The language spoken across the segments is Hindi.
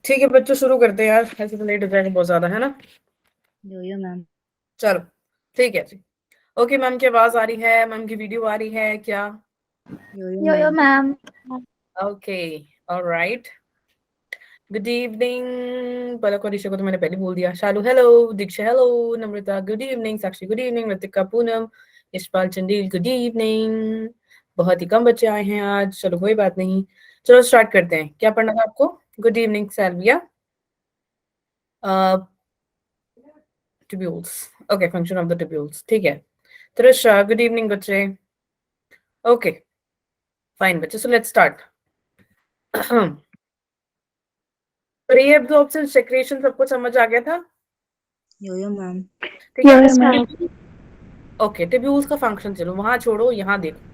ठीक है बच्चों, शुरू करते हैं यार, ऐसे तो लेट हो जाएगा बहुत ज्यादा, है ना। यो मैम। चलो ठीक है जी। ओके, मैम की आवाज आ रही है, मैम की वीडियो आ रही है क्या? Yo yo ma'am. Ma'am. Okay, alright. Good evening. Palak और ईशा को तो मैंने पहले बोल दिया। Shalu hello, Diksha hello, Namrata good evening, Sakshi good evening, Ritika, Poonam, Yashpal, Chandel good evening. बहुत ही कम बच्चे आए हैं आज, चलो कोई बात नहीं। चलो स्टार्ट करते हैं। क्या पढ़ना था आपको? Good evening Salvia. Tubules, okay, function of the tubules, ठीक है। त्रिशा गुड इवनिंग बच्चे। ओके फाइन बच्चे, so let's start. Reabsorption secretion सबको समझ आ गया था? Yo ma'am. ठीक है यस मैम। ओके, ट्यूब्यूल्स का फंक्शन चलो वहां छोड़ो, यहाँ देखो।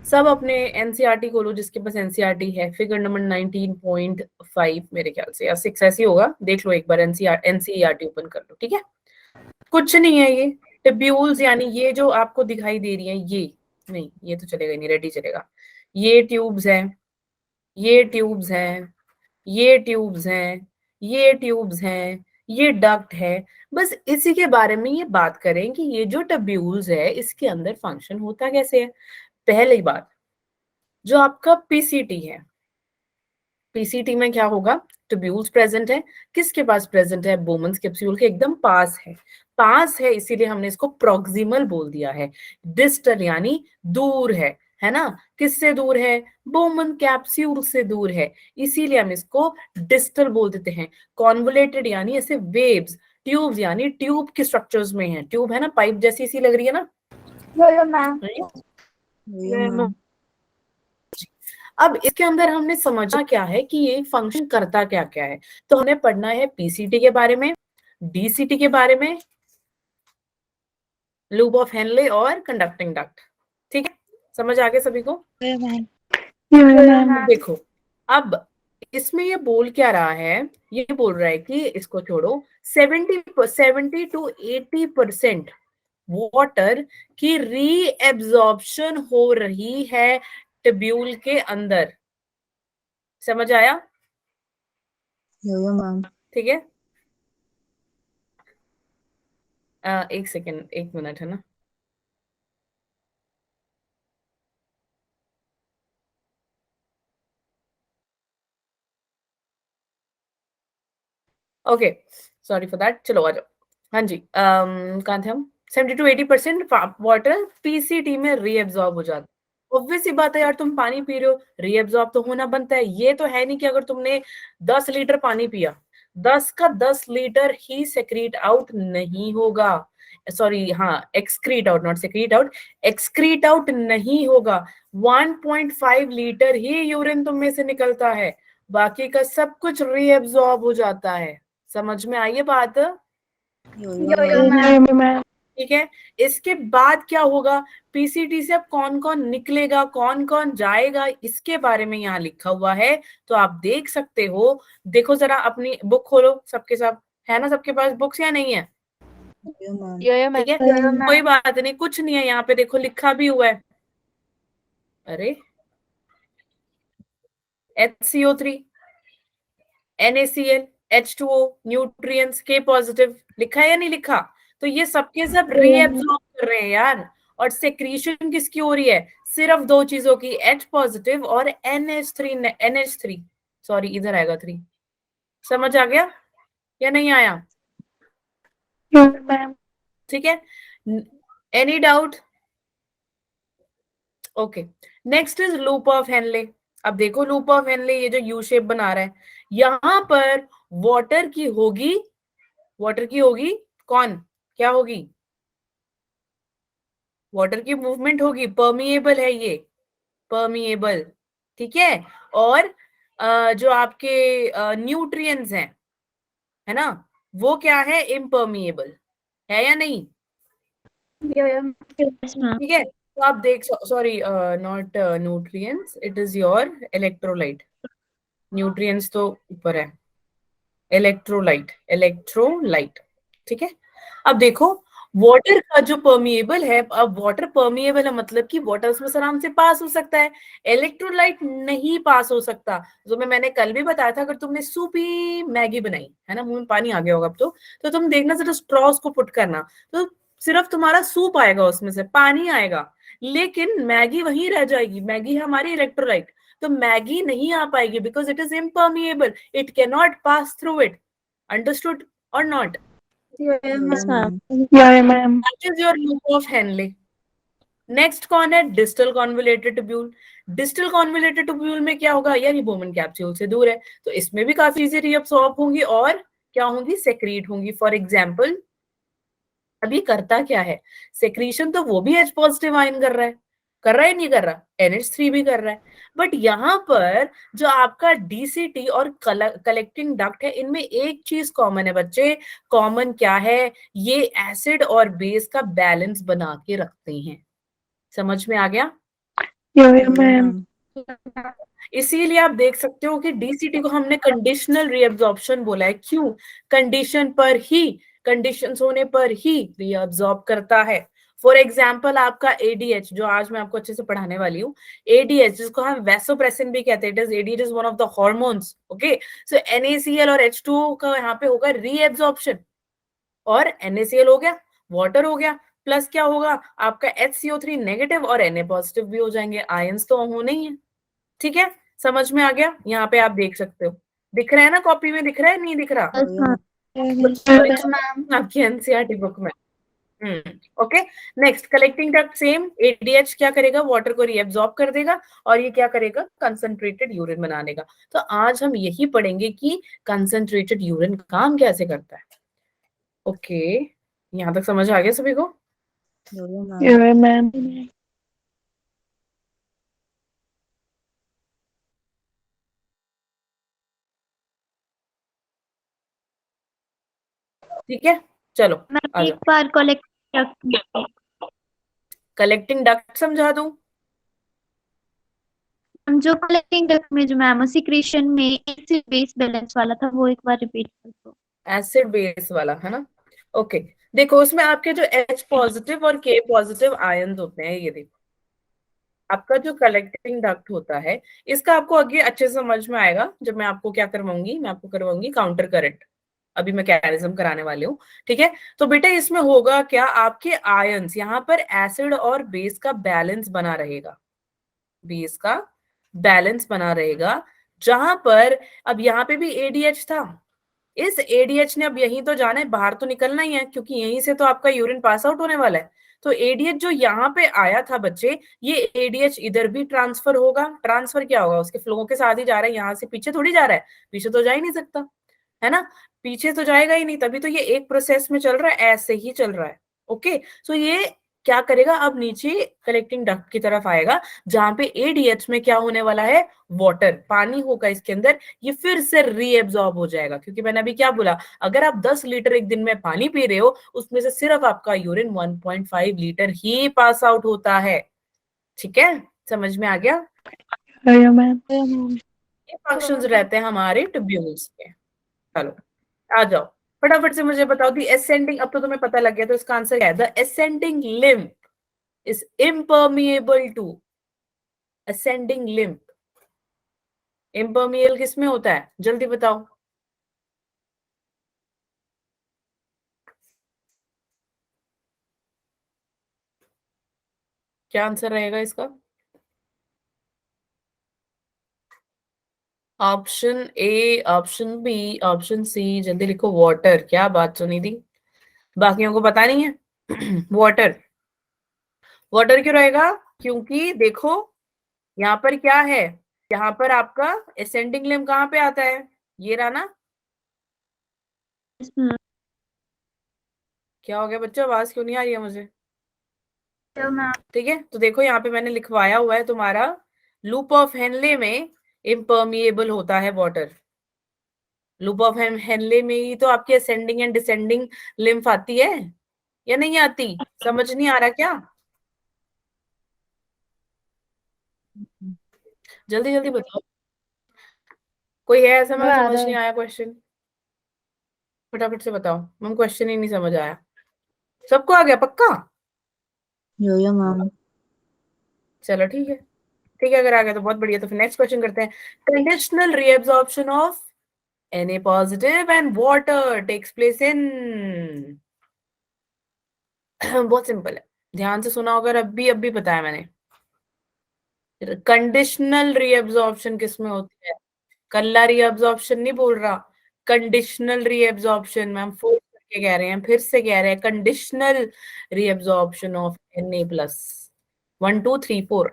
सब अपने एनसीईआरटी खोलो, जिसके पास एनसीईआरटी है। फिगर नंबर 19.5 मेरे ख्याल से, या 6 ऐसी होगा, देख लो एक बार। एनसीईआरटी ओपन कर लो, ठीक है। कुछ नहीं है ये ट्यूब्यूल्स, यानी ये जो आपको दिखाई दे रही है, ये नहीं, ये तो चलेगा नहीं, रेडी चलेगा। ये ट्यूब्स हैं, ये ट्यूब्स हैं, ये ट्यूब्स हैं, ये ट्यूब्स हैं, ये डक्ट है। बस इसी के बारे में ये बात करें कि ये जो ट्यूब्यूल्स है इसके अंदर फंक्शन होता कैसे है। पहली बात, जो आपका पीसीटी है, पीसीटी में क्या होगा? ट्यूब्यूल्स प्रेजेंट है। किसके पास प्रेजेंट है? बोमन्स कैप्सूल के एकदम पास है। पास है इसीलिए हमने इसको प्रोक्सिमल बोल दिया है। डिस्टल यानी दूर है ना। किससे दूर है? बोमन कैप्सूल से दूर है, इसीलिए हम इसको डिस्टल बोल देते हैं। कॉन्वोलेटेड यानी ऐसे वेव्स, ट्यूब्स यानी ट्यूब के स्ट्रक्चर्स में है। ट्यूब है ना, पाइप जैसी सी लग रही है ना। यो मैम। यो मैम। अब इसके अंदर हमने समझा क्या है कि ये फंक्शन करता क्या क्या है। तो हमने पढ़ना है पीसीटी के बारे में, डीसीटी के बारे में, लूप ऑफ हेनले और कंडक्टिंग डक्ट। ठीक है, समझ आ गया सभी को? यो मैम। यो मैम। देखो, अब इसमें ये बोल क्या रहा है? ये बोल रहा है कि इसको छोड़ो, 70 to 80% वाटर की रीएब्जॉर्प्शन हो रही है ट्यूब्यूल के अंदर। समझ आया? यो मैम। ठीक है। एक सेकेंड, एक मिनट, है ना। ओके, सॉरी फॉर दैट, चलो आ जाओ। हाँ जी, कहाँ थे हम? 70 to 80% वाटर पीसीटी में रीएब्जॉर्ब हो जाता है। ऑब्वियस सी बात है यार, तुम पानी पी रहे हो, रीएब्जॉर्ब तो होना बनता है। ये तो है नहीं कि अगर तुमने 10 लीटर पानी पिया, 10 का 10 लीटर ही सेक्रीट आउट नहीं होगा। सॉरी, हाँ, excrete out, not secrete out, excrete out नहीं होगा। 1.5 लीटर ही यूरिन तुम में से निकलता है, बाकी का सब कुछ रीएब्जॉर्ब हो जाता है। समझ में आई ये बात? यो यो मैम। मैम। ठीक है। इसके बाद क्या होगा? पीसीटी से अब कौन कौन निकलेगा, कौन कौन जाएगा, इसके बारे में यहाँ लिखा हुआ है, तो आप देख सकते हो। देखो जरा, अपनी बुक खोलो सबके सब, है ना सबके पास बुक्स या नहीं है? यो मैम। यो ठीक है, मैम। कोई बात नहीं, कुछ नहीं है यहाँ पे, देखो लिखा भी हुआ है। अरे, HCO3, NaCl, H2O, nutrients, K positive, लिखा है या नहीं लिखा? तो ये सबके सब रीएब्सॉर्ब कर रहे हैं यार। और सेक्रीशन किसकी हो रही है? सिर्फ दो चीजों की, H पॉजिटिव और NH3, सॉरी इधर आएगा 3। समझ आ गया या नहीं आया? यो मैम। ठीक है, any doubt? Okay, next is loop of Henley. अब देखो, लूप ऑफ हेनले ये जो यू शेप बना रहा है, यहां पर वाटर की होगी, वाटर की होगी, कौन, क्या होगी? वाटर की मूवमेंट होगी, परमिएबल है ये, परमिएबल। ठीक है। और जो आपके न्यूट्रिएंट्स हैं, है ना, वो क्या है? इम्पर्मिएबल है या नहीं? Yes ma'am. ठीक है, तो आप देख, sorry, not nutrients, it is your electrolyte. Nutrients तो ऊपर है, इलेक्ट्रोलाइट, इलेक्ट्रोलाइट। ठीक है। अब देखो, वाटर का जो परमिएबल है, अब वाटर परमिएबल है मतलब कि वाटर उसमें से आराम से पास हो सकता है, इलेक्ट्रोलाइट नहीं पास हो सकता। जो मैंने कल भी बताया था, अगर तुमने सूपी मैगी बनाई है ना, मुंह में पानी आ गया होगा अब तो तुम देखना जरा स्ट्रॉस को पुट करना, तो सिर्फ तुम्हारा सूप आएगा, उसमें से पानी आएगा, लेकिन मैगी वहीं रह जाएगी। मैगी है हमारी इलेक्ट्रोलाइट, तो मैगी नहीं आ पाएगी because it is impermeable, it can not pass through it. Understood और not? Yes, ma'am. Yeah, ma'am. That is your loop of Henle. Next कौन है? Distal convoluted tubule. Distal convoluted tubule में क्या होगा यार, ये बोमन कैप्सूल से दूर है, तो इसमें भी काफी इजी रीअब्सॉर्ब होंगी और क्या होंगी, सेक्रीट होंगी। फॉर एग्जाम्पल अभी करता क्या है, सेक्रीशन तो वो भी H पॉजिटिव आयन कर रहा है नहीं कर रहा, NH3 भी कर रहा है, बट यहाँ पर जो आपका DCT और कलेक्टिंग डक्ट है, इनमें एक चीज कॉमन है बच्चे। कॉमन क्या है? ये एसिड और बेस का बैलेंस बना के रखते हैं। समझ में आ गया? Yeah, Yeah, ma'am. ma'am. इसीलिए आप देख सकते हो कि DCT को हमने कंडीशनल रीअब्जॉर्प्शन बोला है। क्यों? कंडीशन पर ही, कंडीशंस होने पर ही रीअब्जॉर्ब करता है। फॉर एग्जाम्पल आपका ADH, जो आज मैं आपको अच्छे से पढ़ाने वाली हूँ, ADH जिसको हम वैसोप्रेसिन भी कहते हैं, ADH is one of the hormones. Okay, so NaCl और H2O का यहाँ पे होगा रीएब्जॉर्प्शन, और NaCl हो गया, वाटर हो गया, प्लस क्या होगा आपका HCO3 नेगेटिव और Na पॉजिटिव भी हो जाएंगे, आयंस तो होने ही है। ठीक है, समझ में आ गया? यहाँ पे आप देख सकते हो, दिख रहा है ना, कॉपी में दिख रहा है नहीं दिख रहा? Yeah, yeah, ma'am. Yes, ma'am. आपकी एनसीईआरटी बुक में। Okay, next collecting duct same, ADH क्या करेगा, वाटर को रीएब्सॉर्ब कर देगा, और ये क्या करेगा, कंसंट्रेटेड यूरिन बना देगा। तो आज हम यही पढ़ेंगे कि कंसंट्रेटेड यूरिन काम कैसे करता है। ओके, यहाँ तक समझ आ गया सभी को? Yeah, yeah, ma'am. Yeah, ma'am. ठीक है, चलो आ एक जाओ। बार कलेक्ट कलेक्टिंग डक्ट समझा दूं? जो कलेक्टिंग डक्ट में जो मैम सिक्रीशन में एसिड बेस बैलेंस वाला था वो एक बार रिपीट कर दो। एसिड बेस वाला है ना? ओके, देखो उसमें आपके जो H पॉजिटिव और K पॉजिटिव आयन होते हैं, ये देखो आपका जो कलेक्टिंग डक्ट होता है, इसका आपको आगे अच्छे से समझ में आएगा जब मैं आपको क्या करवाऊंगी, मैं आपको करवाऊंगी काउंटर करंट। अभी मैकेनिज्म कराने वाली हूँ, ठीक है? तो बेटा इसमें होगा क्या, आपके आयंस यहाँ पर एसिड और बेस का बैलेंस बना रहेगा, बेस का बैलेंस बना रहेगा, जहां पर अब यहाँ पे भी ADH था, इस ADH ने अब यहीं तो जाना है, बाहर तो निकलना ही है, क्योंकि यहीं से तो आपका यूरिन पास आउट होने वाला है। तो ADH जो यहाँ पे आया था बच्चे, ये ADH इधर भी ट्रांसफर होगा। ट्रांसफर क्या होगा, उसके फ्लो के साथ ही जा रहा है, यहाँ से पीछे थोड़ी जा रहा है, पीछे तो जा ही नहीं सकता, है ना? पीछे तो जाएगा ही नहीं, तभी तो ये एक प्रोसेस में चल रहा है, ऐसे ही चल रहा है। ओके, सो ये क्या करेगा, अब नीचे कलेक्टिंग डक्ट की तरफ आएगा, जहां पे ADH में क्या होने वाला है, वाटर, पानी होगा इसके अंदर, ये फिर से रीएब्सॉर्ब हो जाएगा। क्योंकि मैंने अभी क्या बोला, अगर आप 10 लीटर एक दिन में पानी पी रहे हो, उसमें से सिर्फ आपका यूरिन 1.5 लीटर ही पास आउट होता है। ठीक है, समझ में आ गया? Yeah, ma'am. ये फंक्शंस रहते हैं हमारे ट्यूब्यूल्स के। चलो आ जाओ, फटाफट से मुझे बताओ दी असेंडिंग, अब तो तुम्हें पता लग गया, तो इसका आंसर क्या है? The ascending limb is impermeable to, ascending limb impermeable किस में होता है, जल्दी बताओ। क्या आंसर रहेगा इसका? Option A, option B, option C, जल्दी लिखो। वाटर, क्या बात सुनी थी, बाकियों को पता नहीं है? वाटर, वाटर क्यों रहेगा? क्योंकि देखो यहाँ पर क्या है, यहाँ पर आपका असेंडिंग लिम्फ कहाँ पे आता है, ये रहा ना। क्या हो गया बच्चों, आवाज क्यों नहीं आ रही है मुझे? ठीक है, तो देखो यहाँ पे मैंने लिखवाया हुआ है तुम्हारा, लूप ऑफ हेनले में इम्पर्मिएबल होता है वाटर। लूप ऑफ हेनले में ही तो आपकी असेंडिंग एंड डिसेंडिंग लिम्फ आती है, या नहीं आती? समझ नहीं आ रहा क्या? जल्दी जल्दी बताओ, कोई है ऐसा, मैं समझ नहीं आया क्वेश्चन, फटाफट से बताओ, मैम क्वेश्चन ही नहीं समझ आया। सबको आ गया पक्का? यो मैम। चलो ठीक है, ठीक है, अगर आ गया तो बहुत बढ़िया। तो फिर नेक्स्ट क्वेश्चन करते हैं। Conditional reabsorption of Na positive and water takes place in बहुत सिंपल है, ध्यान से सुना होगा, अभी बताया मैंने। कंडीशनल रीअब्जॉर्प्शन किसमें होती है? कल्ला रीअब्जॉर्प्शन नहीं बोल रहा, कंडीशनल रीअब्जॉर्प्शन। मैम फोर्स करके कह रहे हैं, फिर से कह रहे हैं, कंडीशनल रीअब्जॉर्प्शन ऑफ Na+। 1 2 3 4।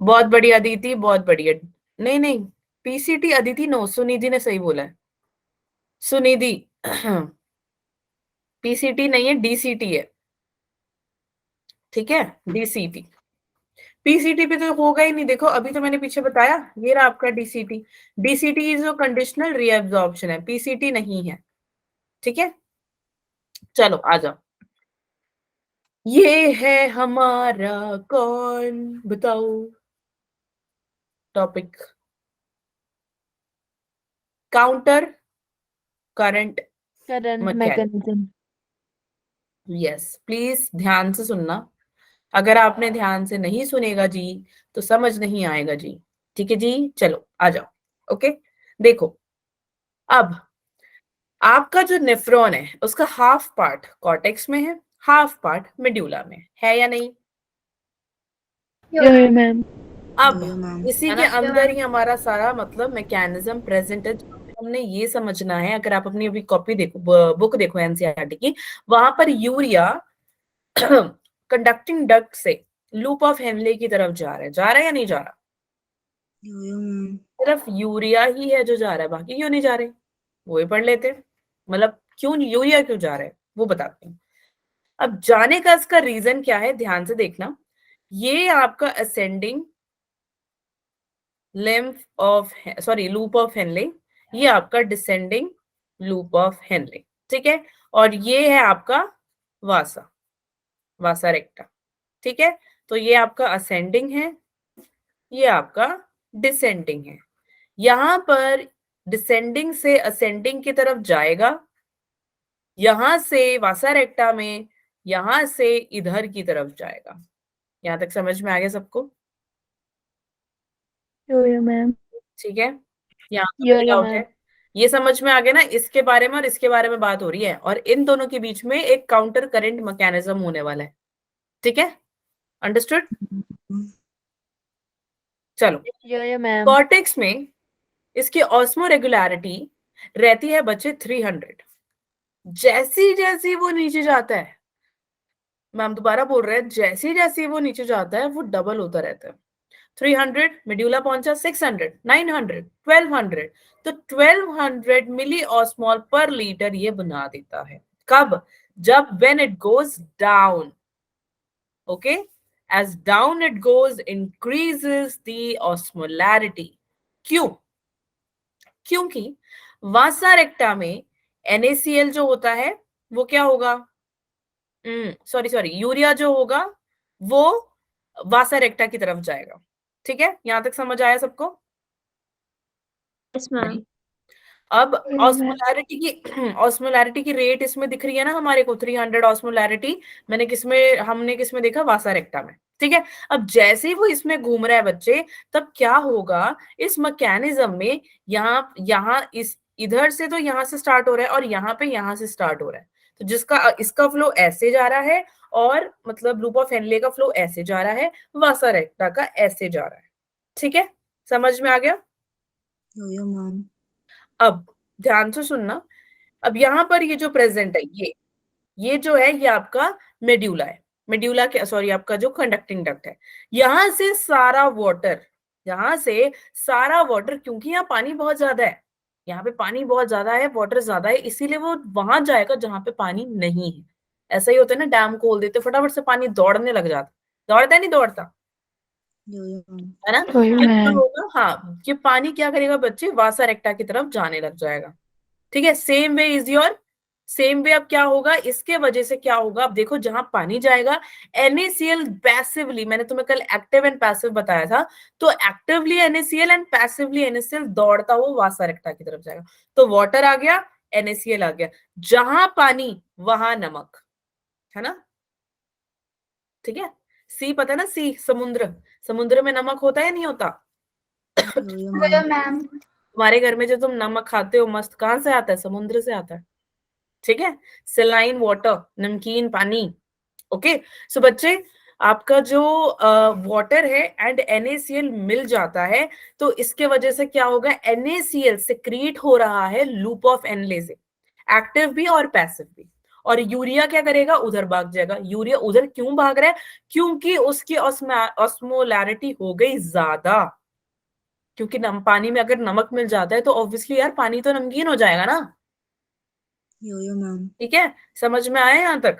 बहुत बढ़िया अदिति, बहुत बढ़िया। नहीं नहीं, पीसीटी अदिति नो, सुनिधि ने सही बोला है। सुनिधि पीसीटी नहीं है, डीसीटी है, ठीक है, डीसीटी। पीसीटी पे तो होगा ही नहीं, देखो अभी तो मैंने पीछे बताया, ये रहा आपका डीसीटी। डीसीटी जो कंडीशनल रीअब्जॉर्प्शन है, पीसीटी नहीं है, ठीक है। चलो आ जाओ, ये है हमारा कौन, बताओ topic, counter current mechanism. Yes, please ध्यान से सुनना, अगर आपने ध्यान से नहीं सुनेगा जी तो समझ नहीं आएगा जी, ठीक है जी। चलो आ जाओ, ओके। देखो अब आपका जो नेफ्रॉन है उसका हाफ पार्ट कॉर्टेक्स में है, हाफ पार्ट मेड्यूला में है या नहीं? यो मैम। अब यो मैम। इसी के अंदर ही हमारा सारा मतलब मैकेनिज्म प्रेजेंट है। हमने ये समझना है, अगर आप अपनी अभी कॉपी देखो, बुक देखो एनसीईआरटी की, वहां पर यूरिया कंडक्टिंग डक्ट से लूप ऑफ हेनले की तरफ जा रहा है या नहीं जा रहा? यो मैम। सिर्फ यूरिया ही है जो जा रहा है, बाकी क्यों नहीं जा रहे? वो ही पढ़ लेते हैं, मतलब क्यों यूरिया क्यों जा रहा है वो बताते हैं। अब जाने का इसका रीजन क्या है, ध्यान से देखना। ये आपका ascending lymph of sorry loop of Henley, ये आपका डिसेंडिंग लूप ऑफ हेनले, ठीक है। और ये है आपका वासा, वासा रेक्टा, ठीक है। तो ये आपका असेंडिंग है, ये आपका डिसेंडिंग है। यहां पर डिसेंडिंग से असेंडिंग की तरफ जाएगा, यहां से वासा रेक्टा में, यहां से इधर की तरफ जाएगा। यहां तक समझ में आ गया सबको? यो मैम। ठीक है, यहाँ तो यो कोई यो डाउट मैम। है? ये समझ में आ गया ना, इसके बारे में और इसके बारे में बात हो रही है, और इन दोनों के बीच में एक काउंटर करंट मैकेनिज्म होने वाला है, ठीक है, अंडरस्टूड। चलो, यो मैम। कॉर्टेक्स में इसकी ऑस्मो रेगुलरिटी रहती है बच्चे 300। जैसी जैसी वो नीचे जाता है, मैम दोबारा बोल रहे हैं, जैसी जैसी वो नीचे जाता है वो डबल होता रहता है। 300 मेड्यूला पहुंचा, 600 900 1200, तो 1200 मिली ऑस्मॉल पर लीटर ये बना देता है। कब? जब when it goes down, okay, as down it goes increases the osmolarity. क्यों? क्योंकि वासा रेक्टा में NaCl जो होता है वो क्या होगा, सॉरी सॉरी, यूरिया जो होगा वो वासा रेक्टा की तरफ जाएगा, ठीक है। यहां तक समझ आया सबको? Yes ma'am. अब यो मैम। ऑस्मोलैरिटी की रेट इसमें दिख रही है ना हमारे को, 300 ऑस्मोलैरिटी। हमने किसमें देखा? वासा रेक्टा में, ठीक है। अब जैसे ही वो इसमें घूम रहा है बच्चे, तब क्या होगा इस मैकेनिज्म में, यहाँ यहाँ इस इधर से तो यहाँ से स्टार्ट हो रहा है, और यहाँ पे यहाँ से स्टार्ट हो रहा है, तो जिसका इसका फ्लो ऐसे जा रहा है, और मतलब लूप ऑफ हेनले का फ्लो ऐसे जा रहा है, वासा रेक्टा का ऐसे जा रहा है, ठीक है। समझ में आ गया? यो मैम। अब ध्यान से सुनना, अब यहाँ पर ये जो प्रेजेंट है, ये जो है ये आपका मेड्यूला है। मेड्यूला के सॉरी आपका जो कंडक्टिंग डक्ट है, यहाँ से सारा वाटर, यहाँ से सारा वाटर, क्योंकि यहाँ पानी बहुत ज्यादा है, यहाँ पे पानी बहुत ज्यादा है, वाटर ज्यादा है, इसीलिए वो वहां जाएगा जहां पे पानी नहीं है। ऐसा ही होता है ना, डैम खोल देते फटाफट से पानी दौड़ने लग जाता, दौड़ता है नहीं दौड़ता यो मैम। है ना? यो क्या मैम। होगा, हाँ, ये पानी क्या करेगा बच्चे, वासा रेक्टा की तरफ जाने लग जाएगा, ठीक है। Same way is your, same way अब क्या होगा, इसके वजह से क्या होगा, अब देखो जहां पानी जाएगा, NaCl पैसिवली, मैंने तुम्हें कल एक्टिव एंड पैसिव बताया था, तो actively NaCl and passively NaCl दौड़ता हुआ वासा रेक्टा की तरफ जाएगा। तो वाटर आ गया, NaCl आ गया, जहां पानी वहां नमक, है ना? ठीक है, सी पता है ना, सी समुद्र, समुद्र में नमक होता है या नहीं होता? यो मैम। तुम्हारे घर में जो तुम नमक खाते हो मस्त, कहाँ से आता है? समुद्र से आता है। ठीक है, सेलाइन वाटर, नमकीन पानी। ओके, सो बच्चे आपका जो वाटर है एंड NaCl मिल जाता है, तो इसके वजह से क्या होगा, NaCl सिक्रीट हो रहा है लूप ऑफ एनले से, एक्टिव भी और पैसिव भी। और यूरिया क्या करेगा, उधर भाग जाएगा। यूरिया उधर क्यों भाग रहा है? क्योंकि उसकी ऑस्मोलैरिटी हो गई ज्यादा। क्योंकि पानी में अगर नमक मिल जाता है तो ऑब्वियसली यार पानी तो नमकीन हो जाएगा ना। यो मैम। ठीक है, समझ में आया यहां तक?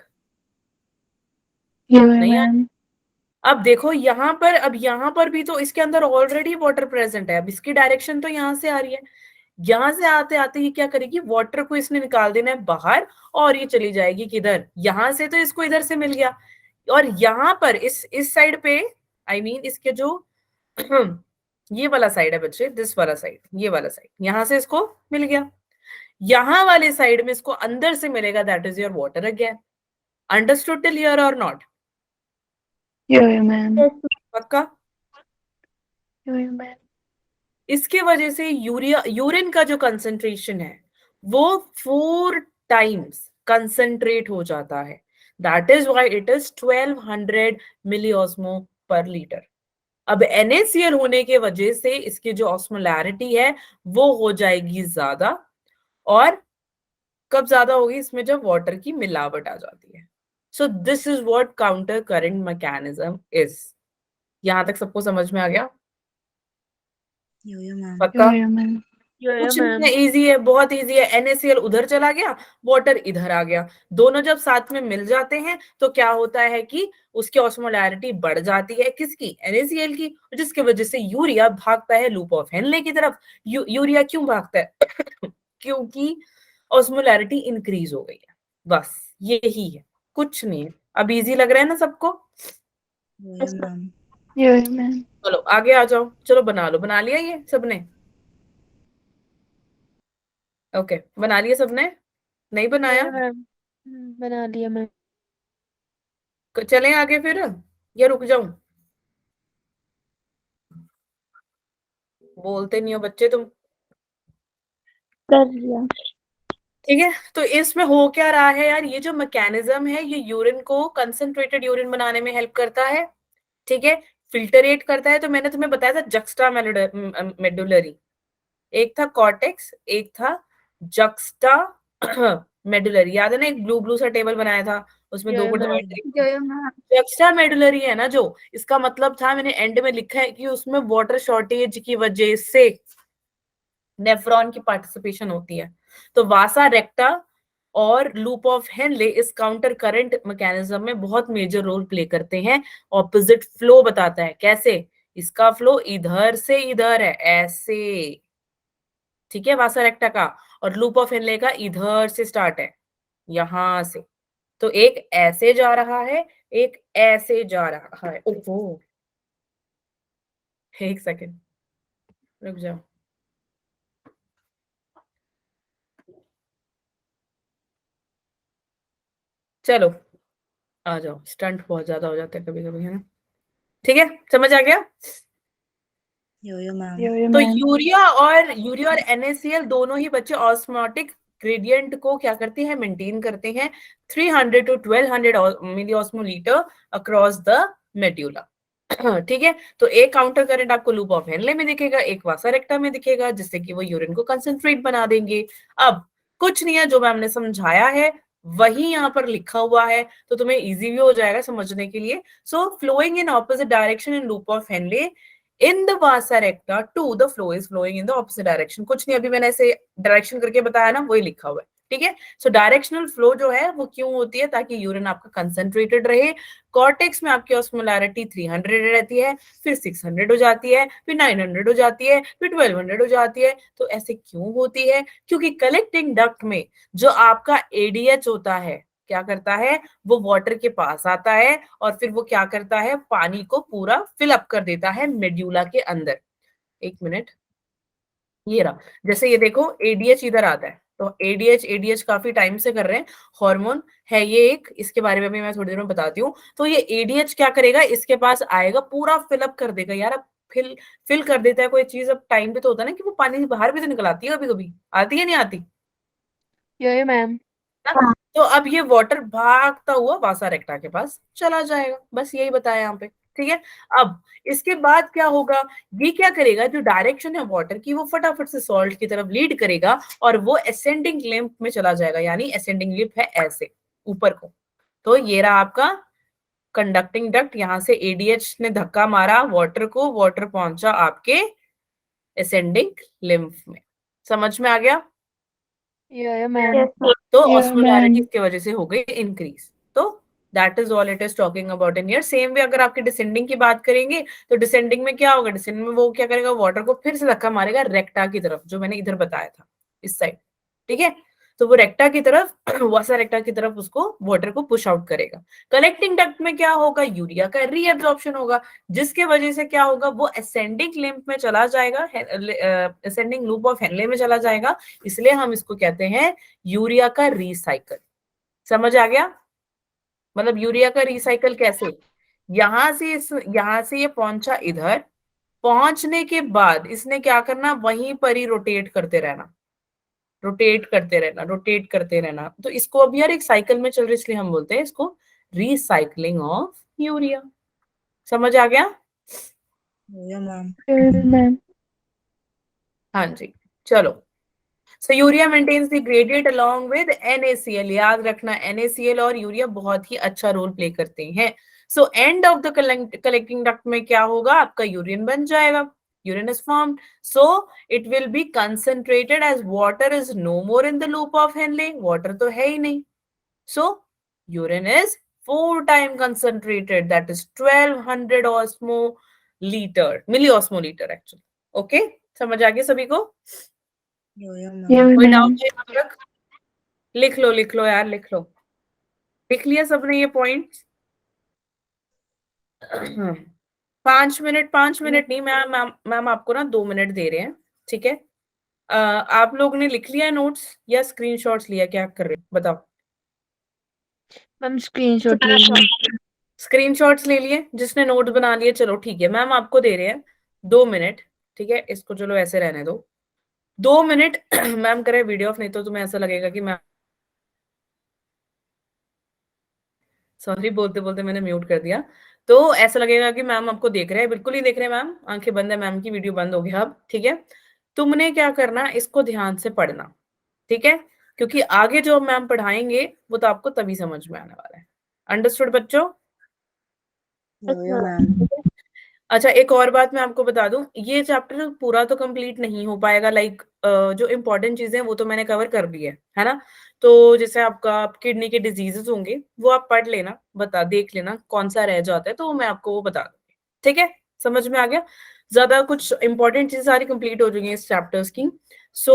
यो नहीं आया? मैम। अब देखो यहाँ पर, अब यहाँ पर भी तो इसके अंदर ऑलरेडी वाटर प्रेजेंट है। अब इसकी डायरेक्शन तो यहाँ से आ रही है, यहाँ से आते आते ये क्या करेगी, वाटर को इसने निकाल देना है बाहर, और ये चली जाएगी किधर, यहाँ से तो इसको इधर से मिल गया, और यहाँ पर इस साइड पे, आई मीन इसके जो ये वाला साइड है बच्चे, दिस वाला साइड, ये वाला साइड, यहाँ से इसको मिल गया। यहाँ वाले साइड में इसको अंदर से मिलेगा, that is your water again. Understood till here और नॉट? Yo ma'am. पक्का? यो मैम। इसके वजह से यूरिन का जो कंसंट्रेशन है वो 4 टाइम्स कंसंट्रेट हो जाता है। That is why it is 1200 मिलीऑस्मो पर लीटर। अब NaCl होने के वजह से इसकी जो ऑस्मोलैरिटी है वो हो जाएगी ज्यादा, और कब ज्यादा होगी, इसमें जब वाटर की मिलावट आ जाती है। So this is what counter current mechanism is. यहां तक सबको समझ में आ गया? यो मैम। पक्का? यो मैम। यो कुछ मैम। नहीं, इजी है, बहुत इजी है। NaCl उधर चला गया, वाटर इधर आ गया, दोनों जब साथ में मिल जाते हैं तो क्या होता है कि उसकी ऑस्मोलैरिटी बढ़ जाती है, किसकी, NaCl की, जिसकी वजह से यूरिया भागता है लूप ऑफ हेनले की तरफ। यूरिया क्यों भागता है? क्योंकि ऑस्मोलैरिटी इंक्रीज हो गई है, बस यही है, कुछ नहीं है। अब इजी लग रहा है ना सबको? यो मैम। यो मैम। चलो आगे आ जाओ, चलो बना लो, बना लिया ये सबने? ओके, बना लिया सबने? नहीं बनाया? यो मैम। बना लिया मैम। चलें आगे फिर, या रुक जाऊं? बोलते नहीं हो बच्चे तुम। कर लिया। ठीक है, तो इसमें हो क्या रहा है यार, ये जो मैकेनिज्म है ये यूरिन को, कंसंट्रेटेड यूरिन बनाने में हेल्प करता है। ठीक है, फिल्टरेट करता है। तो मैंने तुम्हें बताया था जक्स्टा मेडुलरी, एक था कॉर्टेक्स, एक था जक्स्टा मेडुलरी। याद है ना, एक ब्लू ब्लू सा टेबल बनाया था, उसमें दो यो को मैम। डिवाइड। जक्स्टा मेडुलरी है ना जो, इसका मतलब था, मैंने एंड में लिखा है कि उसमें वाटर शॉर्टेज की वजह से नेफ्रॉन की पार्टिसिपेशन होती है। तो वासा रेक्टा और लूप ऑफ हेनले इस काउंटर करंट मैकेनिज्म में बहुत मेजर रोल प्ले करते हैं। ऑपोजिट फ्लो बताता है, कैसे, इसका फ्लो इधर से इधर है, ऐसे। ठीक है, वासा रेक्टा का, और लूप ऑफ हेनले का इधर से स्टार्ट है, यहां से। तो एक ऐसे जा रहा है, एक ऐसे जा रहा है। ओहो, एक सेकेंड रुक जाओ। चलो आ जाओ, स्टंट बहुत ज्यादा हो जाता है कभी कभी, है ना? ठीक है, समझ आ गया? यो मैम। यो तो मैम। यूरिया और NaCl दोनों ही बच्चे ऑस्मोटिक ग्रेडियंट को क्या करते हैं, मेंटेन करते हैं 300 to 1200 मिलीऑस्मोलीटर अक्रॉस द मेड्यूला। ठीक है, तो एक काउंटर करंट आपको लूप ऑफ हेनले में दिखेगा, एक वासा रेक्टा में दिखेगा, जिससे कि वो यूरिन को कंसंट्रेट बना देंगे। अब कुछ नहीं है, जो मैम ने समझाया है वही यहाँ पर लिखा हुआ है, तो तुम्हें इजी भी हो जाएगा समझने के लिए। So flowing in opposite direction in loop of Henle in the vasa recta to the flow is flowing in the opposite direction. कुछ नहीं, अभी मैंने ऐसे डायरेक्शन करके बताया ना, वही लिखा हुआ है। ठीक है, सो डायरेक्शनल फ्लो जो है वो क्यों होती है, ताकि यूरिन आपका कंसंट्रेटेड रहे। कॉर्टेक्स में आपकी ऑस्मोलैरिटी 300 रहती है, फिर 600 हो जाती है, फिर 900 हो जाती है, फिर 1200 हो जाती है। तो ऐसे क्यों होती है? क्योंकि कलेक्टिंग डक्ट में जो आपका ADH होता है, क्या करता है, वो वाटर के पास आता है, और फिर वो क्या करता है, पानी को पूरा फिल अप कर देता है मेड्यूला के अंदर। एक मिनट, ये रहा, जैसे ये देखो ADH इधर आता है, तो एडीएच काफी टाइम से कर रहे हैं, हार्मोन है ये एक, इसके बारे में भी मैं थोड़ी देर में बताती हूँ। तो ये एडीएच क्या करेगा, इसके पास आएगा, पूरा फिलअप कर देगा। यार अब फिल कर देता है कोई चीज, अब टाइम पे तो होता है ना कि वो पानी से बाहर भी तो निकल आती है, कभी कभी आती है नहीं आती यो मैम। ना? तो अब ये वाटर भागता हुआ वासा रेक्टा के पास चला जाएगा, बस यही बताया यहाँ पे। ठीक है, अब इसके बाद क्या होगा, ये क्या करेगा, जो डायरेक्शन है वाटर की वो फटाफट से सॉल्ट की तरफ लीड करेगा और वो असेंडिंग लिम्फ में चला जाएगा, यानी असेंडिंग लिम्फ है ऐसे ऊपर को। तो ये रहा आपका कंडक्टिंग डक्ट, यहां से एडीएच ने धक्का मारा वाटर को, वाटर पहुंचा आपके असेंडिंग लिम्फ में। समझ में आ गया? यो मैम। तो Yeah, ऑस्मोलैरिटी ma'am. की वजह से हो गई इंक्रीज। तो that is all it is talking about in year. Same way अगर आपकी डिसेंडिंग की बात करेंगे तो डिसेंडिंग में क्या होगा, डिसेंडिंग में वो क्या करेगा, वाटर को फिर से धक्का मारेगा रेक्टा की तरफ, जो मैंने इधर बताया था इस साइड। ठीक है, तो वो रेक्टा की तरफ वासा रेक्टा की तरफ उसको वाटर को पुश आउट करेगा। कलेक्टिंग डक्ट में क्या होगा, यूरिया का रीएब्जॉर्प्शन होगा, जिसके वजह से क्या होगा, वो असेंडिंग लिम्फ में चला जाएगा, असेंडिंग लूप ऑफ हेनले में चला जाएगा, इसलिए हम इसको कहते हैं यूरिया का रिसाइकल। समझ आ गया? मतलब यूरिया का रिसाइकल कैसे, यहां से ये पहुंचा इधर, पहुंचने के बाद इसने क्या करना, वहीं पर ही रोटेट करते रहना, रोटेट करते रहना, रोटेट करते रहना। तो इसको अब यार एक साइकिल में चल रही, इसलिए हम बोलते हैं इसको रिसाइकलिंग ऑफ यूरिया। समझ आ गया? Yo, ma'am. Yo ma'am. हाँ जी, चलो। So urea maintains the gradient along with NaCl। याद रखना NaCl और यूरिया बहुत ही अच्छा रोल प्ले करते हैं। So end of the collecting duct में क्या होगा, आपका यूरिन बन जाएगा, urine is formed. So it will be concentrated as water is no more in the loop of Henle, water तो है ही नहीं। So urine is 4 time concentrated, that is 1200 osmolitre, milli osmolitre actually. Okay, समझ आ गया सभी को? Yo, ma'am. यो कोई मैम। डाउट है अब तक? लिख लो यार, लिख लो। लिख लिया सबने ये पॉइंट? 5 मिनट, 5 मिनट नहीं, मैम आपको ना 2 मिनट दे रहे हैं। ठीक है, आप लोग ने लिख लिया नोट्स या स्क्रीनशॉट्स लिया, क्या कर रहे हो बताओ? मैम स्क्रीनशॉट ले ली। स्क्रीनशॉट्स ले लिए, जिसने नोट बना लिए, चलो ठीक है, मैम आपको दे रहे हैं 2 मिनट। ठीक है, इसको चलो ऐसे रहने दो, 2 मिनट। मैम करे वीडियो ऑफ, नहीं तो तुम्हें ऐसा लगेगा कि मैम, सॉरी बोलते बोलते मैंने म्यूट कर दिया, तो ऐसा लगेगा कि मैम आपको देख रहे हैं, बिल्कुल ही देख रहे हैं मैम, आंखें बंद है मैम की, वीडियो बंद हो गया अब। ठीक है, तुमने क्या करना, इसको ध्यान से पढ़ना। ठीक है, क्योंकि आगे जो मैम पढ़ाएंगे वो तो आपको तभी समझ में आने वाला है। अंडरस्टूड बच्चों? Yo, ma'am. अच्छा, एक और बात मैं आपको बता दूं, ये चैप्टर पूरा तो कंप्लीट नहीं हो पाएगा, लाइक जो इंपॉर्टेंट चीजें हैं वो तो मैंने कवर कर दी है ना? तो जैसे आपका किडनी के डिजीजेस होंगे वो आप पढ़ लेना, बता देख लेना कौन सा रह जाता है, तो मैं आपको वो बता दूंगी। ठीक है, समझ में आ गया? ज्यादा कुछ इंपॉर्टेंट चीजें सारी कंप्लीट हो चुकी हैं इस चैप्टर्स की। सो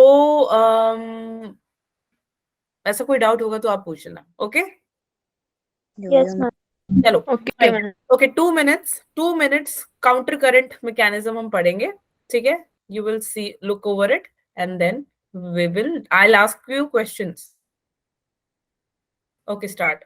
ऐसा कोई डाउट होगा तो आप पूछ लेना। Okay, Yo, yes ma'am. Ma'am. चलो okay fine. Ma'am. Okay, 2 minutes counter current mechanism हम पढ़ेंगे। ठीक है, you will see, look over it, and then we will, I will ask you questions. Okay, start.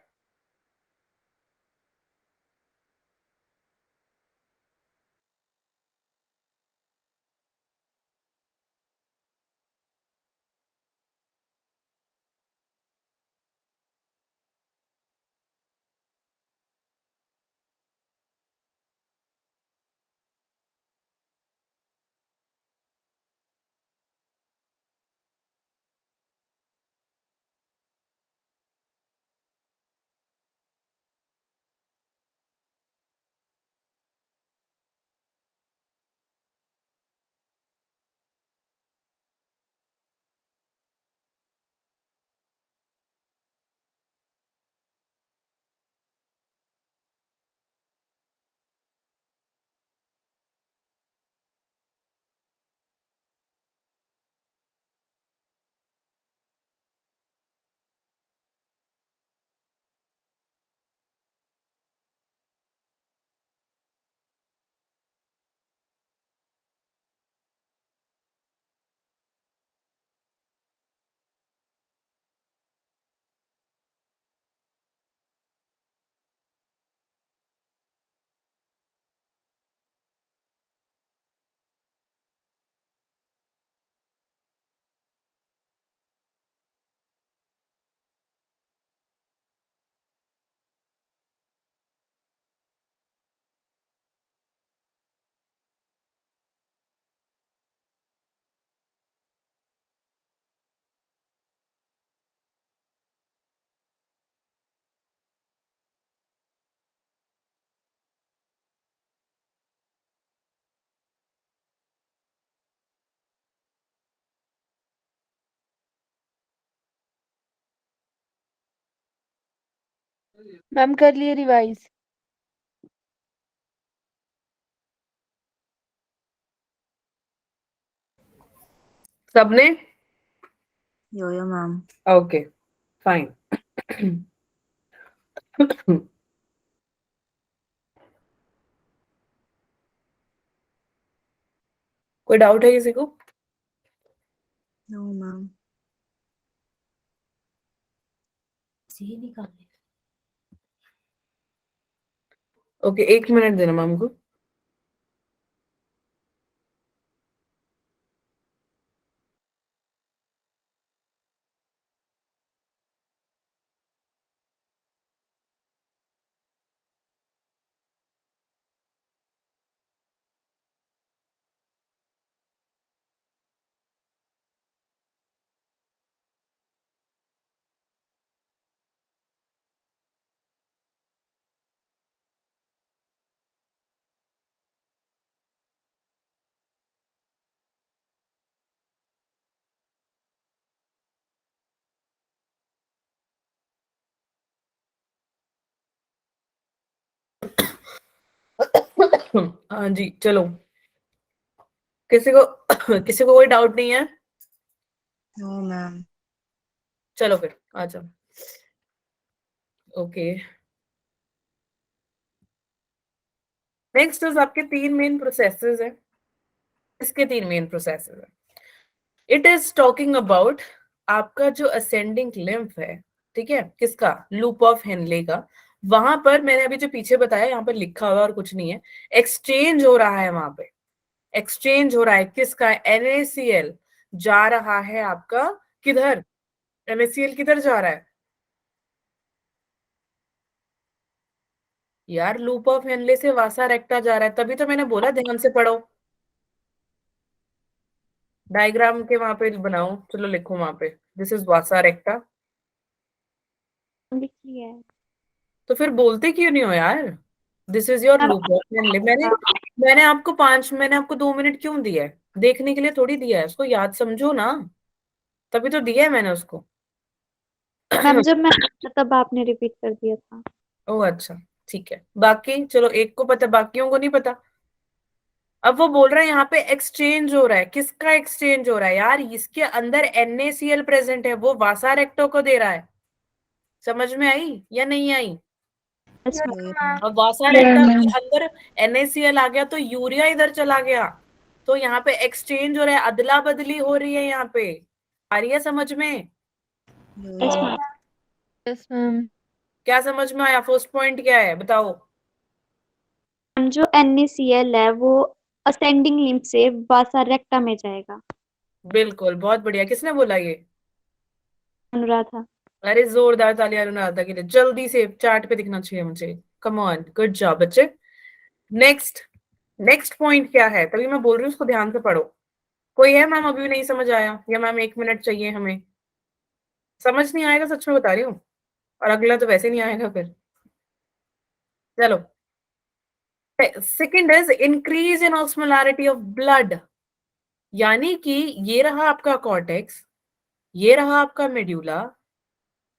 Ma'am कर लिए रिवाइज। सबने? Yo-yo, ma'am. Okay fine. कोई डाउट है किसी को? No, ma'am. सी निकालने। ओके 1 मिनट देना मैम को। हाँ जी चलो, किसी को किसी को कोई डाउट नहीं है? No, ma'am. चलो फिर आ जाओ। ओके नेक्स्ट इज आपके 3 मेन प्रोसेसेस हैं। इसके 3 मेन प्रोसेसेस हैं। इट इज टॉकिंग अबाउट आपका जो असेंडिंग लिम्फ है, ठीक है, किसका? लूप ऑफ हेनले का। वहां पर मैंने अभी जो पीछे बताया, यहाँ पर लिखा हुआ और कुछ नहीं है, एक्सचेंज हो रहा है वहां पे। एक्सचेंज हो रहा है किसका? NaCl जा रहा है आपका किधर? NaCl किधर जा रहा है यार? लूप ऑफ हेनले से वासा रेक्टा जा रहा है, तभी तो मैंने बोला ध्यान से पढ़ो। डायग्राम के वहां पे बनाओ, चलो लिखो वहां पे, दिस इज वासा रेक्टा। लिख लिया है। तो फिर बोलते क्यों नहीं हो यार? This is your loop of Henley. मैंने आपको 2 मिनट क्यों दिया है? देखने के लिए थोड़ी दिया है, उसको याद समझो ना, तभी तो दिया है मैंने उसको। मैम जब मैं तब आपने रिपीट कर दिया था। ओह अच्छा, ठीक है। बाकी चलो, एक को पता, बाकियों को नहीं पता। अब वो बोल रहा है यहाँ पे एक्सचेंज हो रहा है, किसका एक्सचेंज हो रहा है यार? इसके अंदर NaCl प्रेजेंट है, वो वासा रेक्टो को दे रहा है। समझ में आई या नहीं आई? Yes, ma'am. Yo-yo, मैम अब वासा Yeah, रेक्टा के ma'am. अंदर NaCl आ गया तो यूरिया इधर चला गया, तो यहाँ पे एक्सचेंज हो रहा है, अदला बदली हो रही है यहाँ पे। आ रही है समझ में? yo-yo, Yes, ma'am. ma'am. Yes ma'am. क्या समझ में आया? फर्स्ट पॉइंट क्या है बताओ? मैम जो NaCl है वो असेंडिंग लिम्फ से वासा रेक्टा में जाएगा। बिल्कुल, बहुत बढ़िया। किसने बोला ये? अनुराधा। अरे जोरदार तालियां अनुराधा के लिए। जल्दी से चार्ट पे दिखना चाहिए मुझे। कम ऑन, गुड जॉब बच्चे। नेक्स्ट, नेक्स्ट पॉइंट क्या है? तभी मैं बोल रही हूँ उसको ध्यान से पढ़ो। कोई है मैम अभी भी नहीं समझ आया, या मैम 1 मिनट चाहिए हमें? समझ नहीं आएगा, सच में बता रही हूँ, और अगला तो वैसे नहीं आएगा फिर। चलो, second is increase in osmolarity of blood, यानी कि ये रहा आपका कॉर्टेक्स, ये रहा आपका मेड्यूला।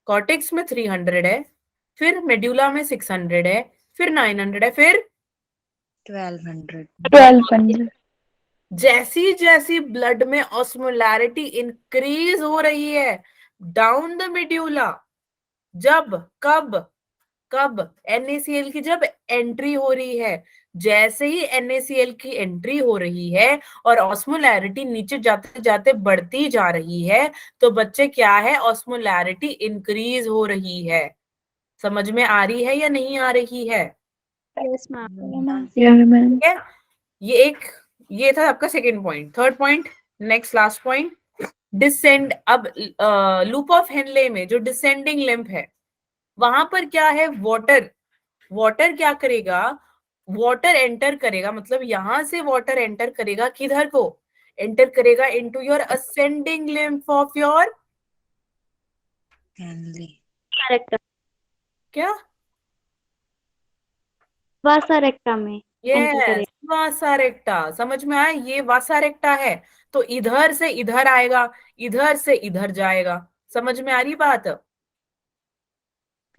कॉर्टेक्स में 300 है, फिर मेड्यूला में 600 है, फिर 900 है, फिर 1200. 1200. जैसी जैसी ब्लड में ऑस्मोलैरिटी इंक्रीज हो रही है डाउन द मेड्यूला, जब कब कब NaCl की जब एंट्री हो रही है, जैसे ही NaCl की एंट्री हो रही है और ऑस्मोलैरिटी नीचे जाते जाते बढ़ती जा रही है, तो बच्चे क्या है? ऑस्मोलैरिटी इंक्रीज हो रही है। समझ में आ रही है या नहीं आ रही है? Yes, ma'am. Yeah, ma'am. ठीक है, ये था आपका second point. Third point, next last point, descend. अब लूप ऑफ हेनले में जो डिसेंडिंग लिम्फ है, वहां पर क्या है? वाटर। वाटर क्या करेगा? वाटर एंटर करेगा, मतलब यहां से वाटर एंटर करेगा किधर को? एंटर करेगा into your ascending lymph of your Henley. रेक्टा। क्या? वासा रेक्टा में एंटर यस, करेगा। वासा रेक्टा। समझ में आया? ये वासा रेक्टा है, तो इधर से इधर आएगा, इधर से इधर जाएगा। समझ में आ रही बात?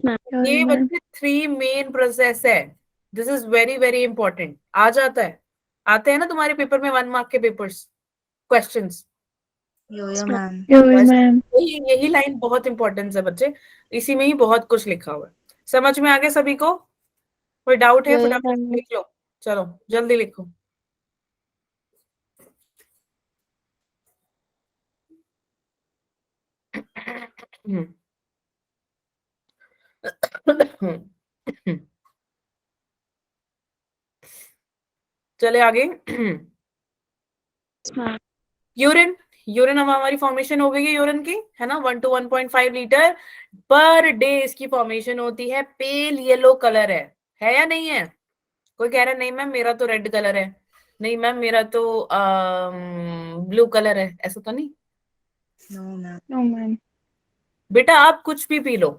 ये मैम बच्चे 3 मेन प्रोसेस है। This is very very important. आ जाता है, आते हैं ना तुम्हारे पेपर में 1 मार्क के papers questions. Yo ma'am. Your ma'am यही लाइन बहुत इंपॉर्टेंट है बच्चे, इसी में ही बहुत कुछ लिखा हुआ है। समझ में आ गया सभी को? कोई डाउट है? योर फटाफट मैम लिख लो, चलो जल्दी लिखो। चले आगे। यूरिन, यूरिन अब हमारी फॉर्मेशन हो गई है यूरिन की, है ना। 1 to 1.5 लीटर पर डे इसकी फॉर्मेशन होती है। पेल येलो कलर है या नहीं है? कोई कह रहा है नहीं मैम मेरा तो रेड कलर है, नहीं मैम मेरा तो ब्लू कलर है, ऐसा तो नहीं। No ma'am. नो मैम बेटा आप कुछ भी P low,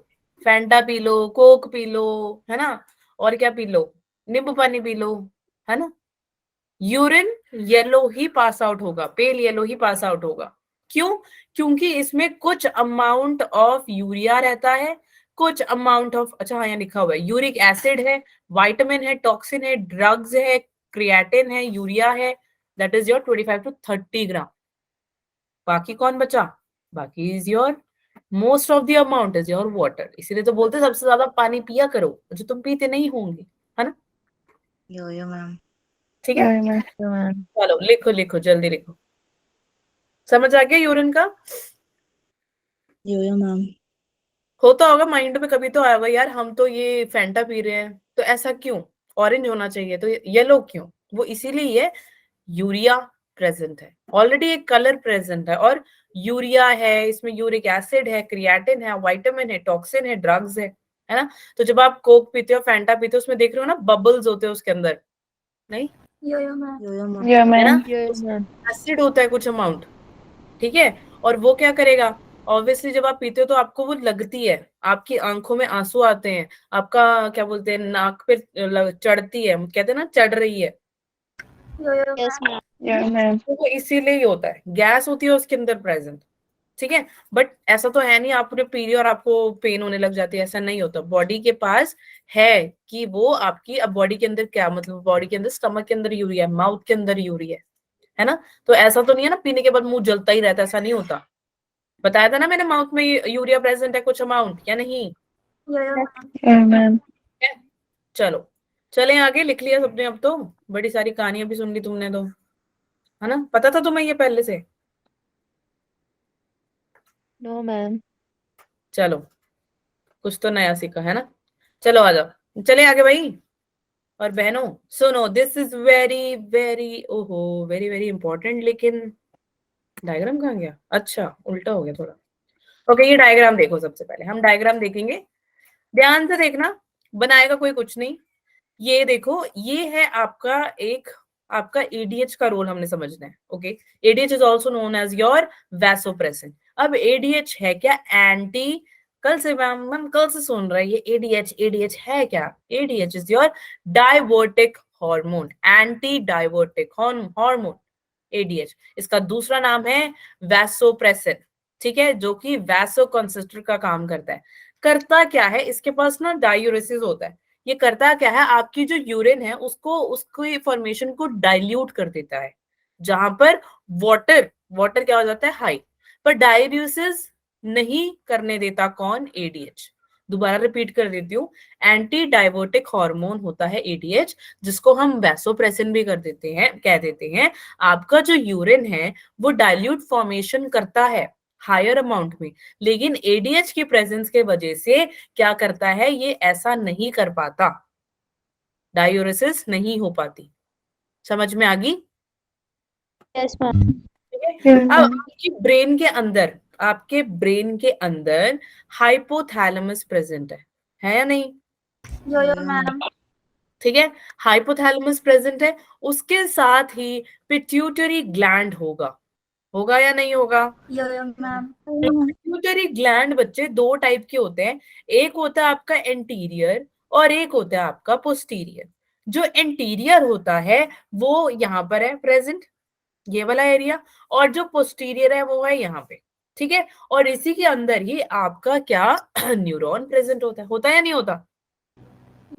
Fanta P low, Coke P low, है ना, और क्या पी लो, नींबू पानी पी लो, है ना, यूरिन येलो ही पास आउट होगा, पेल येलो ही पास आउट होगा। क्यों? क्योंकि इसमें कुछ अमाउंट ऑफ यूरिया रहता है, कुछ अमाउंट ऑफ, अच्छा हाँ यहाँ लिखा हुआ है यूरिक एसिड है, विटामिन है, टॉक्सिन है, ड्रग्स है, क्रिएटिन है, यूरिया है, दैट इज योर 25 to 30 ग्राम। बाकी कौन बचा? बाकी is your most of the amount is your water. इसीलिए तो बोलते हैं सबसे ज्यादा पानी पिया करो, जो तुम पीते नहीं होंगे, है ना। यो मैम। ठीक है, योर मैम चलो लिखो लिखो जल्दी लिखो। समझ आ गया यूरिन का? यो मैम। होता होगा माइंड में कभी तो आया होगा यार हम तो ये फैंटा पी रहे हैं तो ऐसा क्यों, ऑरेंज होना चाहिए तो येलो क्यों? वो इसीलिए है यूरिया प्रेजेंट है, ऑलरेडी एक कलर प्रेजेंट है, और यूरिया है, इसमें यूरिक एसिड है, क्रिएटिन है, विटामिन है, टॉक्सिन है, ड्रग्स है ना। तो जब आप कोक पीते हो, फैंटा पीते हो, उसमें देख रहे हो ना बबल्स होते हैं उसके अंदर, नहीं यो मैम। योर है ना, मैम योर मैम। एसिड होता है कुछ अमाउंट, ठीक है। और वो क्या करेगा, ऑब्वियसली जब आप पीते हो तो आपको वो लगती है, आपकी आंखों में आंसू आते हैं, आपका क्या बोलते हैं नाक पे चढ़ती है, कहते हैं ना चढ़ रही है, यस मैम। योर मैम तो वो इसीलिए ही होता है, गैस होती है उसके अंदर प्रेजेंट, ठीक है। बट ऐसा तो है नहीं आपने पी लिया और आपको पेन होने लग जाती है, ऐसा नहीं होता। बॉडी के पास है कि वो आपकी, अब बॉडी के अंदर क्या मतलब, बॉडी के अंदर स्टमक के अंदर यूरिया है, माउथ के अंदर यूरिया है ना। तो ऐसा तो नहीं है ना पीने के बाद मुंह जलता ही रहता है, ऐसा नहीं होता। बताया था ना मैंने माउथ में यूरिया प्रेजेंट है कुछ अमाउंट या नहीं? योर मैम है? चलो चलें आगे, लिख लिया सबने अब तो, बड़ी सारी कहानियां भी सुन ली तुमने तो, है ना। पता था तुम्हें ये पहले से? नो मैम चलो कुछ तो नया सीखा है ना। चलो आ जाओ, चले आगे भाई। और बहनों सुनो, दिस इज वेरी वेरी ओहो वेरी वेरी इंपॉर्टेंट। लेकिन डायग्राम कहाँ गया? अच्छा उल्टा हो गया थोड़ा। ओके ये डायग्राम देखो, सबसे पहले हम डायग्राम देखेंगे, ध्यान से देखना, बनाएगा कोई कुछ नहीं। ये देखो ये है आपका एक, आपका एडीएच का रोल हमने समझना है। Okay, ADH is also known as your vasopressin. अब एडीएच है क्या? एंटी, कल से मैम कल से सुन रहे हैं ये एडीएच, एडीएच है क्या? ADH is your diuretic hormone, anti diuretic hormone ADH. इसका दूसरा नाम है वैसोप्रेसिन, ठीक है, जो कि वैसोकंस्ट्रिक्टर का काम करता है। करता क्या है, इसके पास ना डायूरेसिस होता है। ये करता क्या है, आपकी जो यूरिन है उसको, उसकी फॉर्मेशन को डाइल्यूट कर देता है, जहां पर वाटर, वाटर क्या हो जाता है हाई, पर डायूरेसिस नहीं करने देता कौन? एडीएच। दोबारा रिपीट कर देती हूँ, एंटी डाइवर्टिक हार्मोन होता है एडीएच, जिसको हम वैसोप्रेसिन भी कर देते हैं, कह देते हैं। आपका जो यूरिन है वो डाइल्यूट फॉर्मेशन करता है हायर अमाउंट में, लेकिन एडीएच की प्रेजेंस के वजह से क्या करता है, ये ऐसा नहीं कर पाता, डायूरेसिस नहीं हो पाती। समझ में आ गई? Yes ma'am. ठीक है। योर अब मैम आपकी ब्रेन के अंदर, आपके ब्रेन के अंदर हाइपोथैलेमस प्रेजेंट है या नहीं? यो मैम। ठीक है, हाइपोथैलेमस प्रेजेंट है, उसके साथ ही पिट्यूटरी ग्लैंड होगा, होगा या नहीं होगा? यो मैम। पिट्यूटरी ग्लैंड बच्चे दो टाइप के होते हैं, एक होता है आपका एंटीरियर और एक होता है आपका पोस्टीरियर। जो एंटीरियर होता है वो यहाँ पर है प्रेजेंट, ये वाला एरिया, और जो पोस्टीरियर है वो है यहाँ पे। ठीक है, और इसी के अंदर ही आपका क्या न्यूरॉन प्रेजेंट होता है या नहीं होता?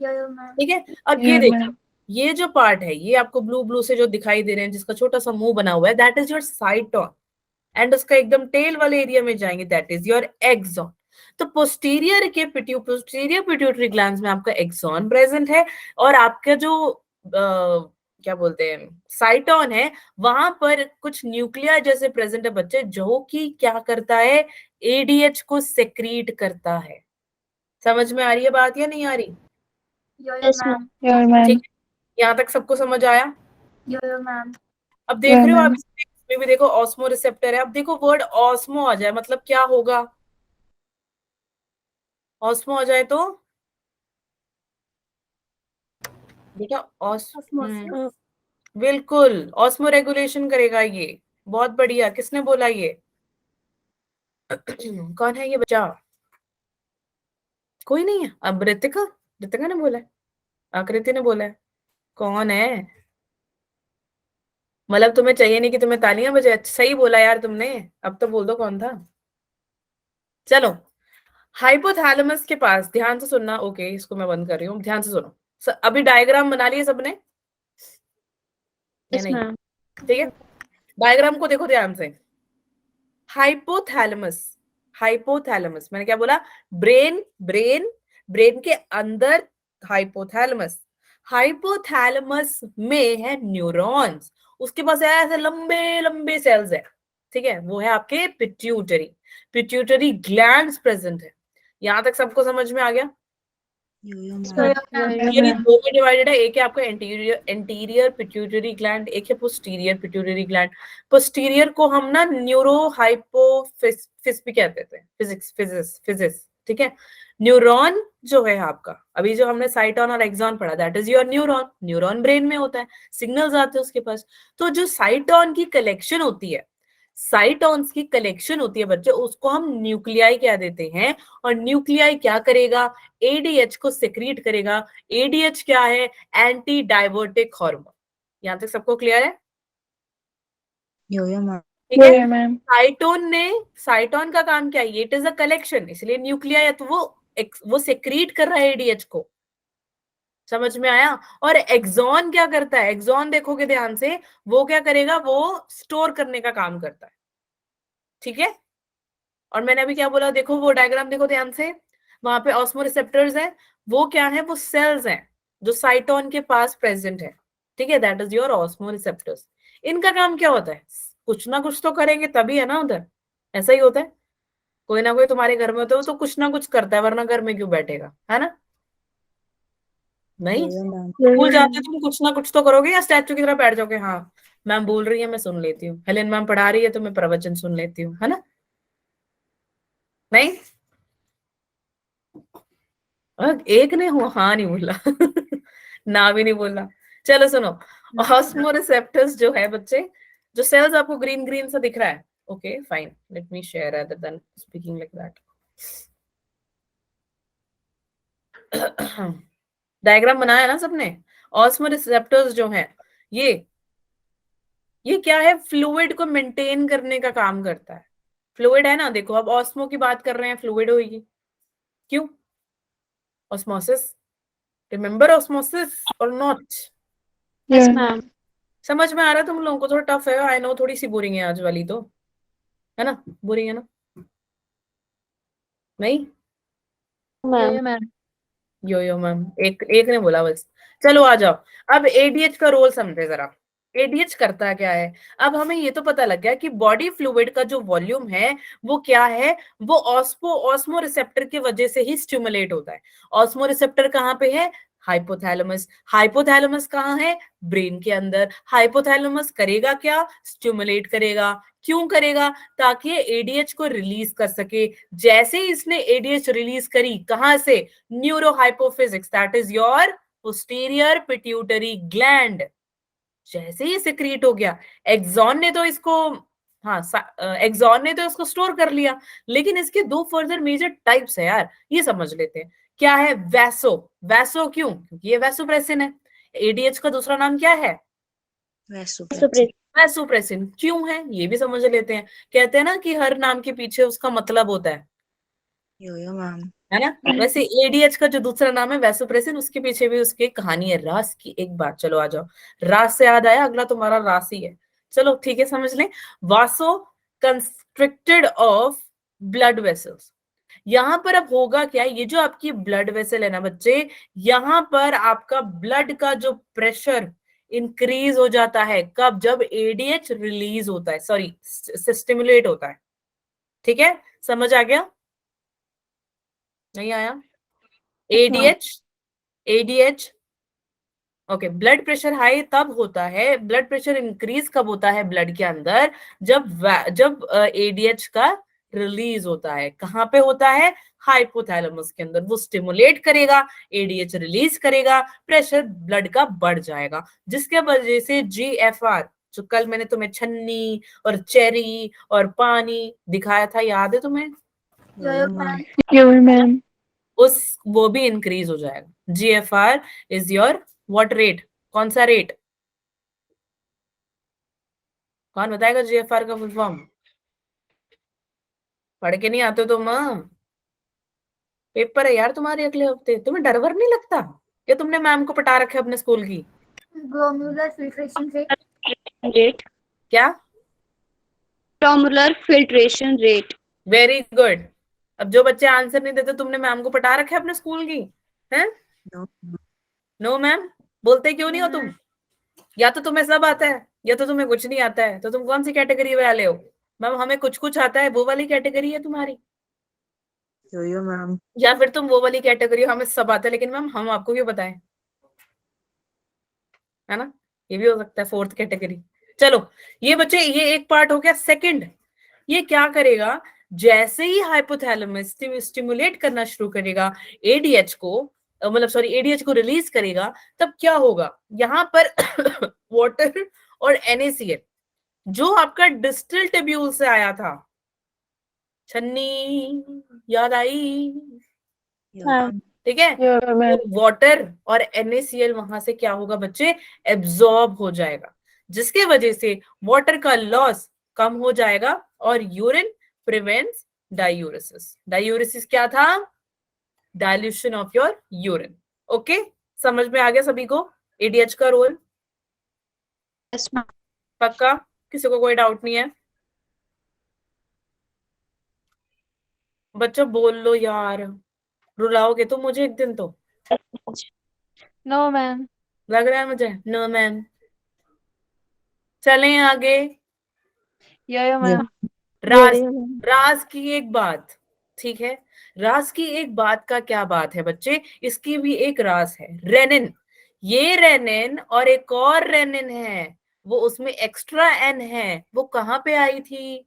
यो मैम। ठीक है, अब ये देखो, ये जो पार्ट है, ये आपको ब्लू ब्लू से जो दिखाई दे रहे हैं, जिसका छोटा सा मुंह बना हुआ है, दैट इज योर साइटोन, एंड उसका एकदम टेल वाले एरिया में जाएंगे, दैट इज योर एक्सॉन। तो पोस्टीरियर पिट्यूटरी ग्लैंड्स में आपका एक्सॉन प्रेजेंट है, और आपका जो क्या बोलते हैं साइटोन है, वहां पर कुछ न्यूक्लिया जैसे प्रेजेंट है बच्चे, जो कि क्या करता है, एडीएच को सेक्रीट करता है। समझ में आ रही है बात या नहीं आ रही? Yes, ma'am. ठीक है, यहाँ तक सबको समझ आया? Yo, ma'am. अब देख रहे हो आप, इसमें भी देखो ऑस्मो रिसेप्टर है। अब देखो वर्ड ऑस्मो आ जाए मतलब क्या होगा? ऑस्मो आ जाए तो बेटा Osmosis. बिल्कुल ऑस्मो रेगुलेशन करेगा ये। बहुत बढ़िया, किसने बोला ये? कौन है ये बच्चा? कोई नहीं है? अब ऋतिका ने बोला है, आकृति ने बोला है, कौन है? मतलब तुम्हें चाहिए नहीं कि तुम्हें तालियां बजाए? सही बोला यार तुमने, अब तो बोल दो कौन था। चलो, हाइपोथैलेमस के पास ध्यान से सुनना। ओके, इसको मैं बंद कर रही हूँ, ध्यान से सुनो। अभी डायग्राम बना लिए सबने या Yes, नहीं? ma'am. ठीक है, डायग्राम को देखो ध्यान से। हाइपोथैलेमस मैंने क्या बोला? ब्रेन के अंदर हाइपोथैलेमस में है न्यूरॉन्स, उसके पास ऐसे लंबे लंबे सेल्स है। ठीक है, वो है आपके पिट्यूटरी ग्लैंड्स प्रेजेंट है। यहां तक सबको समझ में आ गया? ये दो में डिवाइडेड है, एक है आपका एंटीरियर पिट्यूटरी ग्लैंड, एक है पोस्टीरियर पिट्यूटरी ग्लैंड। पोस्टीरियर को हम ना न्यूरो हाइपोफिस भी कहते थे, फिजिक्स। ठीक है, न्यूरॉन जो है आपका, अभी जो हमने साइटोन और एक्सॉन पढ़ा, that is your neuron brain में होता है, सिग्नल्स आते हैं उसके पास। तो जो साइटोन की कलेक्शन होती है, बच्चे, उसको हम न्यूक्लियाई कह देते हैं। और न्यूक्लियाई क्या करेगा? एडीएच को सेक्रीट करेगा। एडीएच क्या है? Anti diuretic hormone. यहां तक सबको क्लियर है? ठीक है, साइटोन का काम क्या है? इट इज अ कलेक्शन, इसलिए न्यूक्लियाई, तो वो सेक्रीट कर रहा है एडीएच को। समझ में आया? और एक्सॉन क्या करता है? एक्सॉन देखोगे ध्यान से, वो क्या करेगा? वो स्टोर करने का काम करता है। ठीक है, और मैंने अभी क्या बोला? देखो वो डायग्राम देखो ध्यान से, वहां पे ऑस्मो रिसेप्टर्स है, वो क्या है? वो सेल्स हैं जो साइटोन के पास प्रेजेंट है। ठीक है, that is your osmo receptors. इनका काम क्या होता है? कुछ ना कुछ तो करेंगे तभी है ना उधर, ऐसा ही होता है। कोई ना कोई तुम्हारे घर में होता है, तो कुछ ना कुछ करता है, वरना घर में क्यों बैठेगा, है ना? नहीं, स्कूल जाते तुम कुछ ना कुछ तो करोगे, या स्टैचू की तरह बैठ जाओगे? हाँ, मैम बोल रही है मैं सुन लेती हूँ, हेलेन मैम पढ़ा रही है तो मैं प्रवचन सुन लेती हूँ, है ना? नहीं, एक ने हो हाँ नहीं बोला ना भी नहीं बोला। चलो सुनो, ऑस्मोरिसेप्टर्स जो है बच्चे, जो सेल्स आपको ग्रीन ग्रीन सा दिख रहा है, okay fine, let me share rather than speaking like that. Diagram बनाया ना सबने? ऑस्मोरिसेप्टर्स जो है, ये क्या है? फ्लूइड को मेंटेन करने का काम करता है। फ्लूइड है ना, देखो अब ऑस्मो की बात कर रहे हैं, फ्लूइड होगी। क्यों? ऑस्मोसिस, रिमेंबर ऑस्मोसिस और नॉट? Yes, ma'am. समझ में आ रहा है तुम लोगों को? थोड़ा टफ है, आई नो, थोड़ी सी बोरिंग है आज वाली तो, है ना? बोरिंग है ना? नहीं, Ma'am. यो मैम, एक ने बोला बस। चलो आ जाओ, अब एडीएच का रोल समझे जरा। एडीएच करता क्या है? अब हमें ये तो पता लग गया कि बॉडी फ्लूइड का जो वॉल्यूम है वो क्या है, वो ऑस्मो रिसेप्टर की वजह से ही स्टिमुलेट होता है। ऑस्मो रिसेप्टर कहाँ पे है? हाइपोथैलेमस कहाँ है? ब्रेन के अंदर। हाइपोथैलेमस करेगा क्या? स्टिमुलेट करेगा। क्यों करेगा? ताकि एडीएच को रिलीज कर सके। जैसे ही इसने एडीएच रिलीज करी, कहां से? Neuro hypophysis, that is your posterior pituitary gland. जैसे ही सिक्रीट हो गया, एक्सॉन ने तो इसको एक्सॉन ने तो इसको स्टोर कर लिया। लेकिन इसके दो फर्दर मेजर टाइप्स है यार, ये समझ लेते हैं। क्या है? वैसो क्यों? क्योंकि ये वैसोप्रेसिन है। एडीएच का दूसरा नाम क्या है? वैसोप्रेसिन क्यों है ये भी समझ लेते हैं। कहते हैं ना कि हर नाम के पीछे उसका मतलब होता यो मैम। है ना। वैसे एडीएच का जो दूसरा नाम है वैसोप्रेसिन, उसके पीछे भी उसकी एक कहानी है, रास की एक बात। चलो आ जाओ, रास से याद आया, अगला तुम्हारा रास ही है। चलो ठीक है, समझ लें। वासो कंस्ट्रिक्टेड ऑफ ब्लड वेसल्स। यहां पर अब होगा क्या, ये जो आपकी ब्लड वेसल है ना बच्चे, यहां पर आपका ब्लड का जो प्रेशर इंक्रीज हो जाता है कब, जब एडीएच रिलीज होता है, सॉरी स्टिमुलेट होता है। ठीक है, समझ आ गया, नहीं आया? ADH, ADH, okay. Blood pressure high तब होता है, ब्लड प्रेशर इंक्रीज कब होता है ब्लड के अंदर, जब एडीएच का रिलीज होता है। कहाँ पे होता है? हाइपोथैलेमस के अंदर। वो स्टिमुलेट करेगा, एडीएच रिलीज करेगा, प्रेशर ब्लड का बढ़ जाएगा, जिसके वजह से जीएफआर, जो कल मैंने तुम्हें छन्नी और चेरी और पानी दिखाया था, याद है तुम्हें? यो मैम। यो मैम। उस वो भी इंक्रीज हो जाएगा। GFR is your what rate, कौन सा रेट? कौन बताएगा जीएफआर का फुल फॉर्म? पढ़ के नहीं आते हो तुम? पेपर है यार तुम्हारे अगले हफ्ते, तुम्हें डर वर नहीं लगता? या तुमने मैम को पटा रखा है अपने स्कूल की? Glomerular filtration rate. रेट, क्या? Glomerular filtration rate. Very good. अब जो बच्चे आंसर नहीं देते, तुमने मैम को पटा रखा है अपने स्कूल की? हैं? नो। नो मैम, बोलते क्यों नहीं हो तुम? या तो तुम्हें सब आता है, या तो तुम्हें कुछ नहीं आता है। तो तुम कौन सी कैटेगरी वाले हो? मैम हमें कुछ कुछ आता है, वो वाली कैटेगरी है तुम्हारी? यो मैम। या फिर तुम वो वाली कैटेगरी हो, हमें सब आता है लेकिन मैम हम आपको क्यों बताएं? है ना, ये भी हो सकता है फोर्थ कैटेगरी। चलो ये बच्चे, ये एक पार्ट हो गया। सेकंड, ये क्या करेगा, जैसे ही हाइपोथैलेमस स्टिमुलेट करना शुरू करेगा एडीएच को, मतलब सॉरी एडीएच को रिलीज करेगा, तब क्या होगा, यहां पर वाटर और NaCl जो आपका डिस्टल टेब्यूल से आया था, छन्नी याद आई? मैम। ठीक है, यो मैम। तो वाटर और NaCl वहां से क्या होगा बच्चे, एब्जॉर्ब हो जाएगा, जिसके वजह से वाटर का लॉस कम हो जाएगा और यूरिन प्रिवेंट्स डायूरेसिस। डायूरेसिस क्या था? Dilution of your urine. Okay, समझ में आ गया सभी को एडीएच का रोल? Yes ma'am. पक्का, किसी को कोई डाउट नहीं है? बच्चों बोल लो यार, रुलाओगे तुम मुझे एक दिन तो। No ma'am. लग रहा है मुझे नो मैम। चलें आगे। Yo ma'am. रास, रास की एक बात, ठीक है, रास की एक बात का क्या बात है बच्चे, इसकी भी एक रास है, रेनिन। ये रेनिन और एक और रेनिन है, वो उसमें एक्स्ट्रा एन है, वो कहाँ पे आई थी?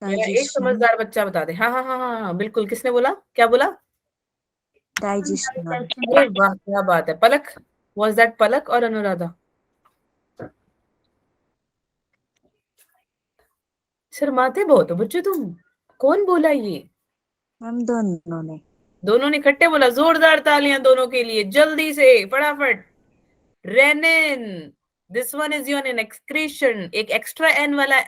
मेरा एक डाइजेशन। समझदार बच्चा बता दे। हाँ हाँ हाँ हाँ हाँ बिल्कुल, किसने बोला, क्या बोला? Digestion ma'am. अरे वाह क्या बात है, पलक, वाज दैट पलक और अनुराधा? शर्माते बहुत हो बच्चे तुम, कौन बोला ये? मैम दोनों ने। दोनों ने इकट्ठे बोला, जोरदार तालियां दोनों के लिए, जल्दी से फटाफट। Renin, this one is your an excretion, एक एक्स्ट्रा एन वाला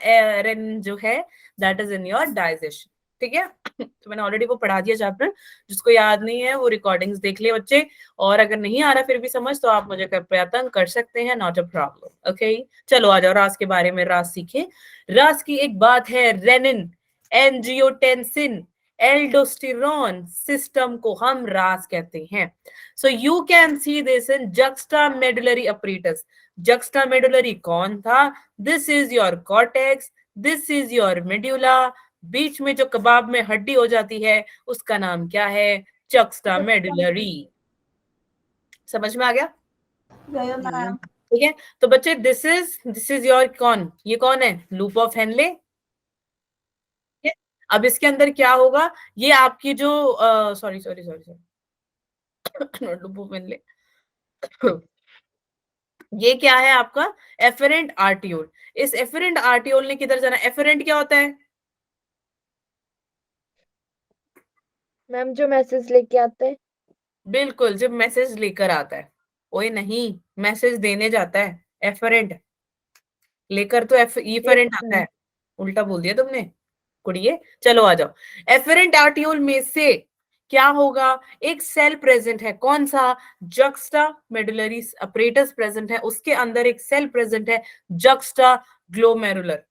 रेनिन जो है, that is in your digestion. ठीक है, तो मैंने ऑलरेडी वो पढ़ा दिया चैप्टर, जिसको याद नहीं है वो रिकॉर्डिंग्स देख ले बच्चे, और अगर नहीं आ रहा फिर भी समझ तो आप मुझे कृपया तंग कर सकते हैं, नॉट अ प्रॉब्लम। ओके, चलो आ जाओ, रास के बारे में रास सीखे। रास की एक बात है, रेनिन, एंजियोटेंसिन, एल्डोस्टेरोन सिस्टम को हम रास कहते हैं। So you can see this in juxtamedullary apparatus. Juxtamedullary कौन था? This is your cortex, this is your medulla. बीच में जो कबाब में हड्डी हो जाती है उसका नाम क्या है? Juxtamedullary। समझ में आ गया? यो मैम। ठीक है, तो बच्चे दिस इज योर कौन, ये कौन है? Loop of Henley. अब इसके अंदर क्या होगा, ये आपकी जो sorry sorry sorry sorry loop of Henley, ये क्या है आपका? Efferent arteriole. इस एफेरेंट आर्टियोल ने किधर जाना? एफेरेंट क्या होता है? मैम जो मैसेज लेके आते हैं। बिल्कुल, जब मैसेज लेकर आता है। ओए नहीं, मैसेज देने जाता है एफरेंट लेकर तो इफरेंट आता है, उल्टा बोल दिया तुमने कुड़िए। चलो आ जाओ। एफरेंट आर्टियोल में से क्या होगा, एक सेल प्रेजेंट है, कौन सा, जक्स्टा मेडुलरी अपरेटस प्रेजेंट है, उसके अंदर एक सेल प्रेजेंट है जक्स्टा ग्लोमेरुलर।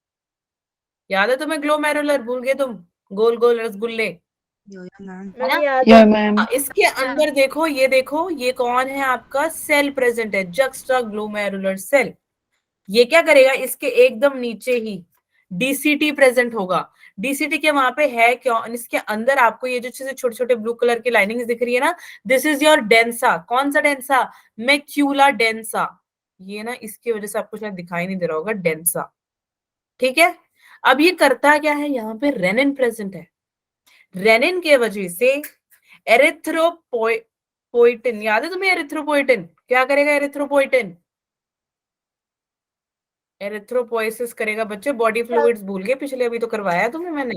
याद है तुम्हें ग्लोमेरुलर, भूल गए तुम, गोल गोल रसगुल्ले, यो मैम। मैम याद या है। मैम। इसके अंदर देखो, ये कौन है आपका, सेल प्रेजेंट है, जक्स्टा ग्लोमेरुलर सेल। ये क्या करेगा, इसके एकदम नीचे ही डीसीटी प्रेजेंट होगा। डीसीटी के वहां पे है क्यों, इसके अंदर आपको ये जो छोटे छोटे ब्लू कलर की लाइनिंग्स दिख रही है ना, दिस इज योर डेंसा। कौन सा डेंसा, मैक्यूला डेंसा। ये ना इसकी वजह से आपको शायद दिखाई नहीं दे रहा होगा, डेंसा। ठीक है, अब ये करता क्या है, यहाँ पे रेनिन प्रेजेंट है। रेनिन के वजह से एरिथ्रोपोइटिन, याद है तुम्हें एरिथ्रोपोइटिन क्या करेगा, एरिथ्रोपोइटिन एरिथ्रोपोइसिस करेगा बच्चे, बॉडी फ्लूइड्स भूल गए पिछले, अभी तो करवाया तुम्हें मैंने।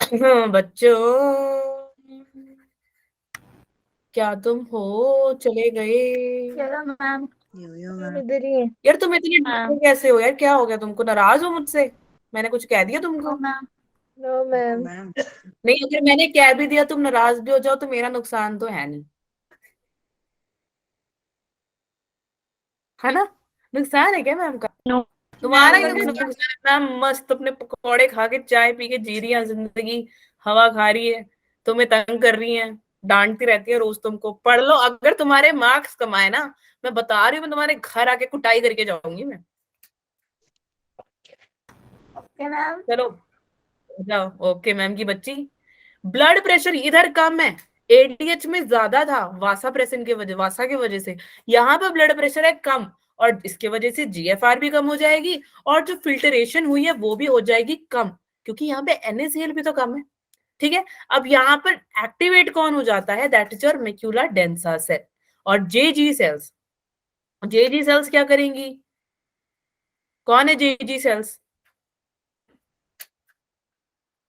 हाँ बच्चों, क्या तुम हो, चले गए मैम। यो मैम मैम। इधर ही है। यार? तुम इतनी डरते कैसे हो यार, क्या हो गया तुमको, नाराज हो मुझसे, मैंने कुछ कह दिया तुमको? No ma'am. मैम। नहीं, अगर मैंने कह भी दिया तुम नाराज भी हो जाओ तो मेरा नुकसान तो है नहीं, है ना? नुकसान है क्या मैम का? नो तुम्हारा ही मैम, नुकसान है। मैम मस्त अपने पकौड़े खा के चाय पी के जी रही है जिंदगी, हवा खा रही है, तुम्हें तंग कर रही है, डांटती रहती है रोज तुमको। पढ़ लो, अगर तुम्हारे मार्क्स कमाए ना, मैं बता रही हूँ, मैं तुम्हारे घर आके कुटाई करके जाऊंगी मैं। Okay ma'am. चलो जाओ। ओके मैम की बच्ची। ब्लड प्रेशर इधर कम है, एडीएच में ज्यादा था, वासा के वजह से यहाँ पे ब्लड प्रेशर है कम, और इसके वजह से जीएफआर भी कम हो जाएगी, और जो फिल्टरेशन हुई है वो भी हो जाएगी कम, क्योंकि यहाँ पे NaCl भी तो कम है। ठीक है, अब यहाँ पर एक्टिवेट कौन हो जाता है, that is your macula densa cell. और जेजी सेल्स क्या करेंगी, कौन है जेजी सेल्स?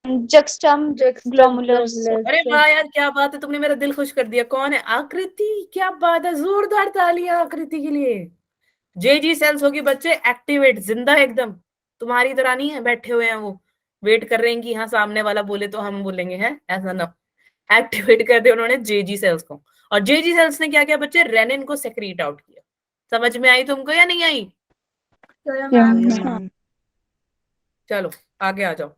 जक्स्टम ग्लोमुलर्स। अरे वाह यार, क्या बात है, तुमने मेरा दिल खुश कर दिया। कौन है, आकृति, क्या बात है, जोरदार तालियां आकृति के लिए। जेजी सेल्स होगी बच्चे एक्टिवेट, जिंदा एकदम, तुम्हारी तरह नहीं है बैठे हुए हैं वो, वेट कर रहे हैं कि हाँ सामने वाला बोले तो हम बोलेंगे, हैं ऐसा ना। एक्टिवेट कर दिया उन्होंने जेजी सेल्स को, और जेजी सेल्स ने क्या किया बच्चे, रेनिन को सेक्रीट आउट किया। समझ में आई तुमको या नहीं आई? यो मैम। चलो आगे आ जाओ।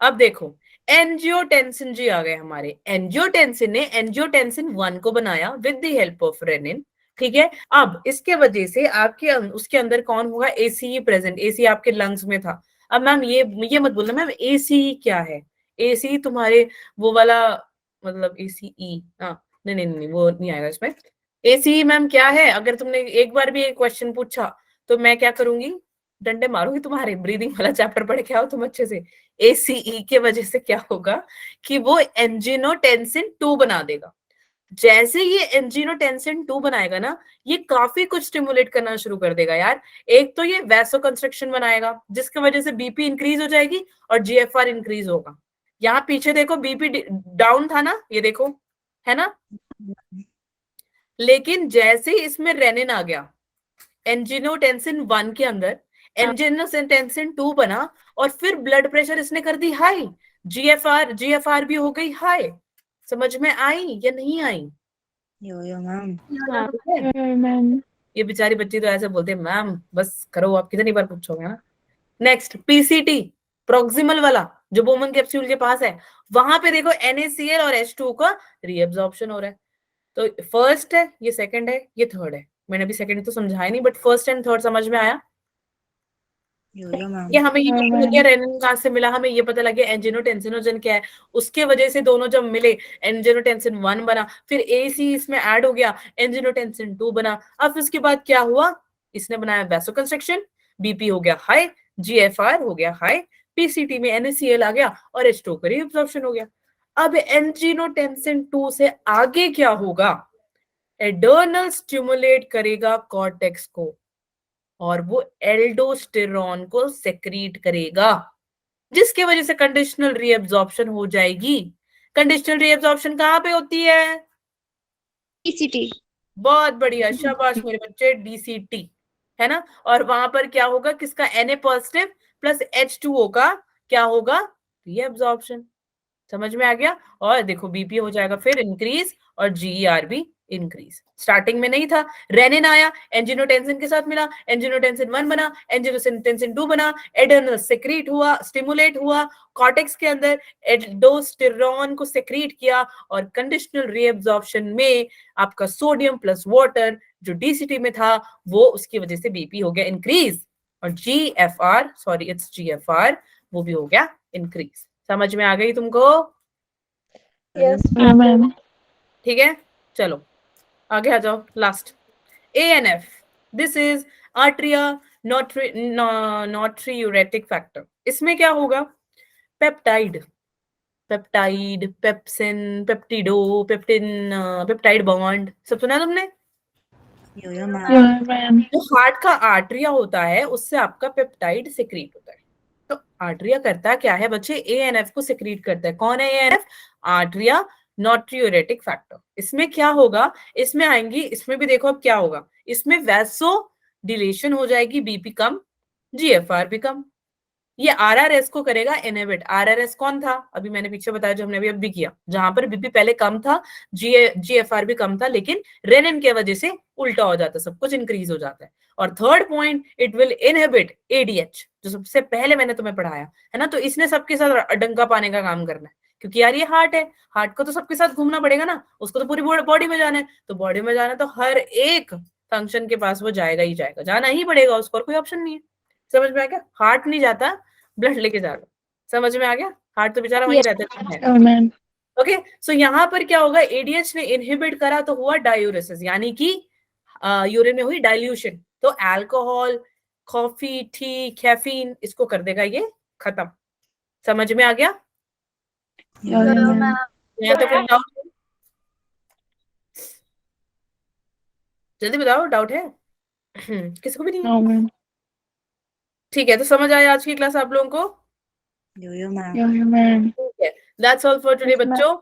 अब देखो, एंजियोटेंसिन जी आ गए हमारे। एंजियोटेंसिन ने एंजियोटेंसिन 1 को बनाया with the help of renin. ठीक है, अब इसके वजह से आपके उसके अंदर कौन होगा, एसीई प्रेजेंट। एसी आपके लंग्स में था। अब मैम ये मत बोलना मैम एसीई क्या है, एसीई तुम्हारे वो वाला, मतलब एसीई, हाँ नहीं नहीं नहीं वो नहीं आएगा इसमें। एसीई मैम क्या है, अगर तुमने एक बार भी एक क्वेश्चन पूछा तो मैं क्या करूंगी, डंडे मारूंगी तुम्हारे। ब्रीदिंग वाला चैप्टर पढ़ के आओ तुम अच्छे से। एसीई के वजह से क्या होगा कि वो एंजियोटेंसिन 2 बना देगा। जैसे ये एंजियोटेंसिन 2 बनाएगा ना, ये काफी कुछ स्टिमुलेट करना शुरू कर देगा यार। एक तो ये वैसो कंस्ट्रक्शन बनाएगा, जिसकी वजह से बीपी इंक्रीज हो जाएगी और जीएफआर इंक्रीज होगा। यहाँ पीछे देखो बीपी डाउन था ना, ये देखो, है ना? लेकिन जैसे ही इसमें रेनिन आ गया, एंजियोटेंसिन 1 के अंदर एंजियोटेंसिन 2 बना, और फिर ब्लड प्रेशर इसने कर दी हाई, जीएफआर भी हो गई हाई। समझ में आई या नहीं आई? यो मैम। मैम। ये बेचारी बच्ची तो ऐसे बोलते हैं मैम बस करो, आप कितनी बार पूछोगे ना। नेक्स्ट पीसीटी, प्रोक्सिमल वाला जो बोमन कैप्सूल के पास है, वहां पे देखो NaCl और H2 का रीएब्जॉर्प्शन हो रहा है। तो फर्स्ट है, ये सेकंड है, ये थर्ड है। मैंने अभी सेकंड तो समझाया नहीं, बट फर्स्ट एंड थर्ड समझ में आया। यो मैम। ये हमें ये पता लग गया रेनिन कहाँ से मिला, हमें ये पता लग गया एंजियोटेंसिनोजन क्या है, उसके वजह से दोनों जब मिले एंजियोटेंसिन 1 बना, फिर एसी इसमें ऐड हो गया, एंजियोटेंसिन 2 बना। अब उसके बाद क्या हुआ, इसने बनाया वैसोकंस्ट्रक्शन, बीपी हो गया हाई, जीएफआर हो गया हाई, पीसीटी में NaCl आ गया और H2 का रीअब्जॉर्प्शन हो गया। अब एंजियोटेंसिन 2 से आगे क्या होगा, एड्रेनल स्टिमुलेट करेगा कॉर्टेक्स को, और वो एल्डोस्टेरॉन को सेक्रीट करेगा, जिसके वजह से कंडीशनल रीअब्जॉर्प्शन हो जाएगी। कंडीशनल रीअब्जॉर्प्शन कहाँ पे होती है, पीसीटी। बहुत बढ़िया, शाबाश मेरे बच्चे, DCT है ना। और वहां पर क्या होगा, किसका Na पॉजिटिव प्लस H2O का क्या होगा, रीअब्जॉर्प्शन। समझ में आ गया। और देखो बीपी हो जाएगा फिर इंक्रीज और GER भी इंक्रीज। स्टार्टिंग में नहीं था, रेनिन आया, एंजियोटेंसिन के साथ मिला, एंजियोटेंसिन 1 बना, एंजियोटेंसिन 2 बना, एड्रेनल सेक्रीट हुआ, स्टिमुलेट हुआ, कॉर्टेक्स के अंदर एल्डोस्टेरोन को सेक्रीट किया, और कंडीशनल रीअब्जॉर्प्शन में आपका सोडियम प्लस वाटर जो DCT में था वो उसकी वजह से बीपी हो गया इंक्रीज, और GFR वो भी हो गया इंक्रीज। समझ में आ गई तुमको? Yes ma'am. ठीक है, चलो आगे आ जाओ। Last ANF, this is atrial natriuretic factor. इसमें क्या होगा, पेप्टाइड, पेप्सिन, पेप्टिडो, पेप्टिन, पेप्टाइड बॉन्ड, सब सुना तुमने? यो मैम। जो हार्ट का आर्टरिया होता है उससे आपका पेप्टाइड सिक्रीट होता है। तो आर्टरिया करता क्या है बच्चे, ANF को सिक्रीट करता है। कौन है ANF? आर्टरिया नाट्रियूरेटिक फैक्टर। इसमें क्या होगा, इसमें आएंगी, इसमें भी देखो अब क्या होगा, इसमें वैसो डिलेशन हो जाएगी, बीपी कम, GFR भी कम। ये RRS को करेगा इनहिबिट। RRS कौन था, अभी मैंने पीछे बताया जो हमने अभी भी किया, जहां पर बीपी पहले कम था, GFR भी कम था, लेकिन रेनिन की वजह से उल्टा हो जाता है, सब कुछ इंक्रीज हो जाता है। और third point, it will inhibit ADH, जो सबसे पहले मैंने तुम्हें पढ़ाया है ना। तो इसने सबके साथ डंका पाने का काम करना है, क्योंकि यार ये हार्ट है, हार्ट को तो सबके साथ घूमना पड़ेगा ना, उसको तो पूरी बॉडी में जाना है, तो बॉडी में जाना है तो हर एक फंक्शन के पास वो जाएगा ही जाएगा, जाना ही पड़ेगा उसको, और कोई ऑप्शन नहीं है। समझ में आ गया? हार्ट नहीं जाता, ब्लड लेके जा रहा। समझ में आ गया? हार्ट तो बेचारा वहीं रहता है। मैम। ओके, सो यहाँ पर क्या होगा, ADH ने इनहिबिट करा तो हुआ डायूरेसिस, यानी कि यूरिन में हुई डाइल्यूशन। तो अल्कोहल, कॉफी, टी, कैफीन, इसको कर देगा ये खत्म। समझ में आ गया? यो मैम। यहाँ तक कोई डाउट है? जल्दी बताओ, डाउट है? किसी को भी नहीं है? No ma'am. ठीक है, तो समझ आया आज की क्लास आप लोगों को? यो मैम। यो मैम। ठीक है, दैट्स ऑल फॉर टुडे बच्चों।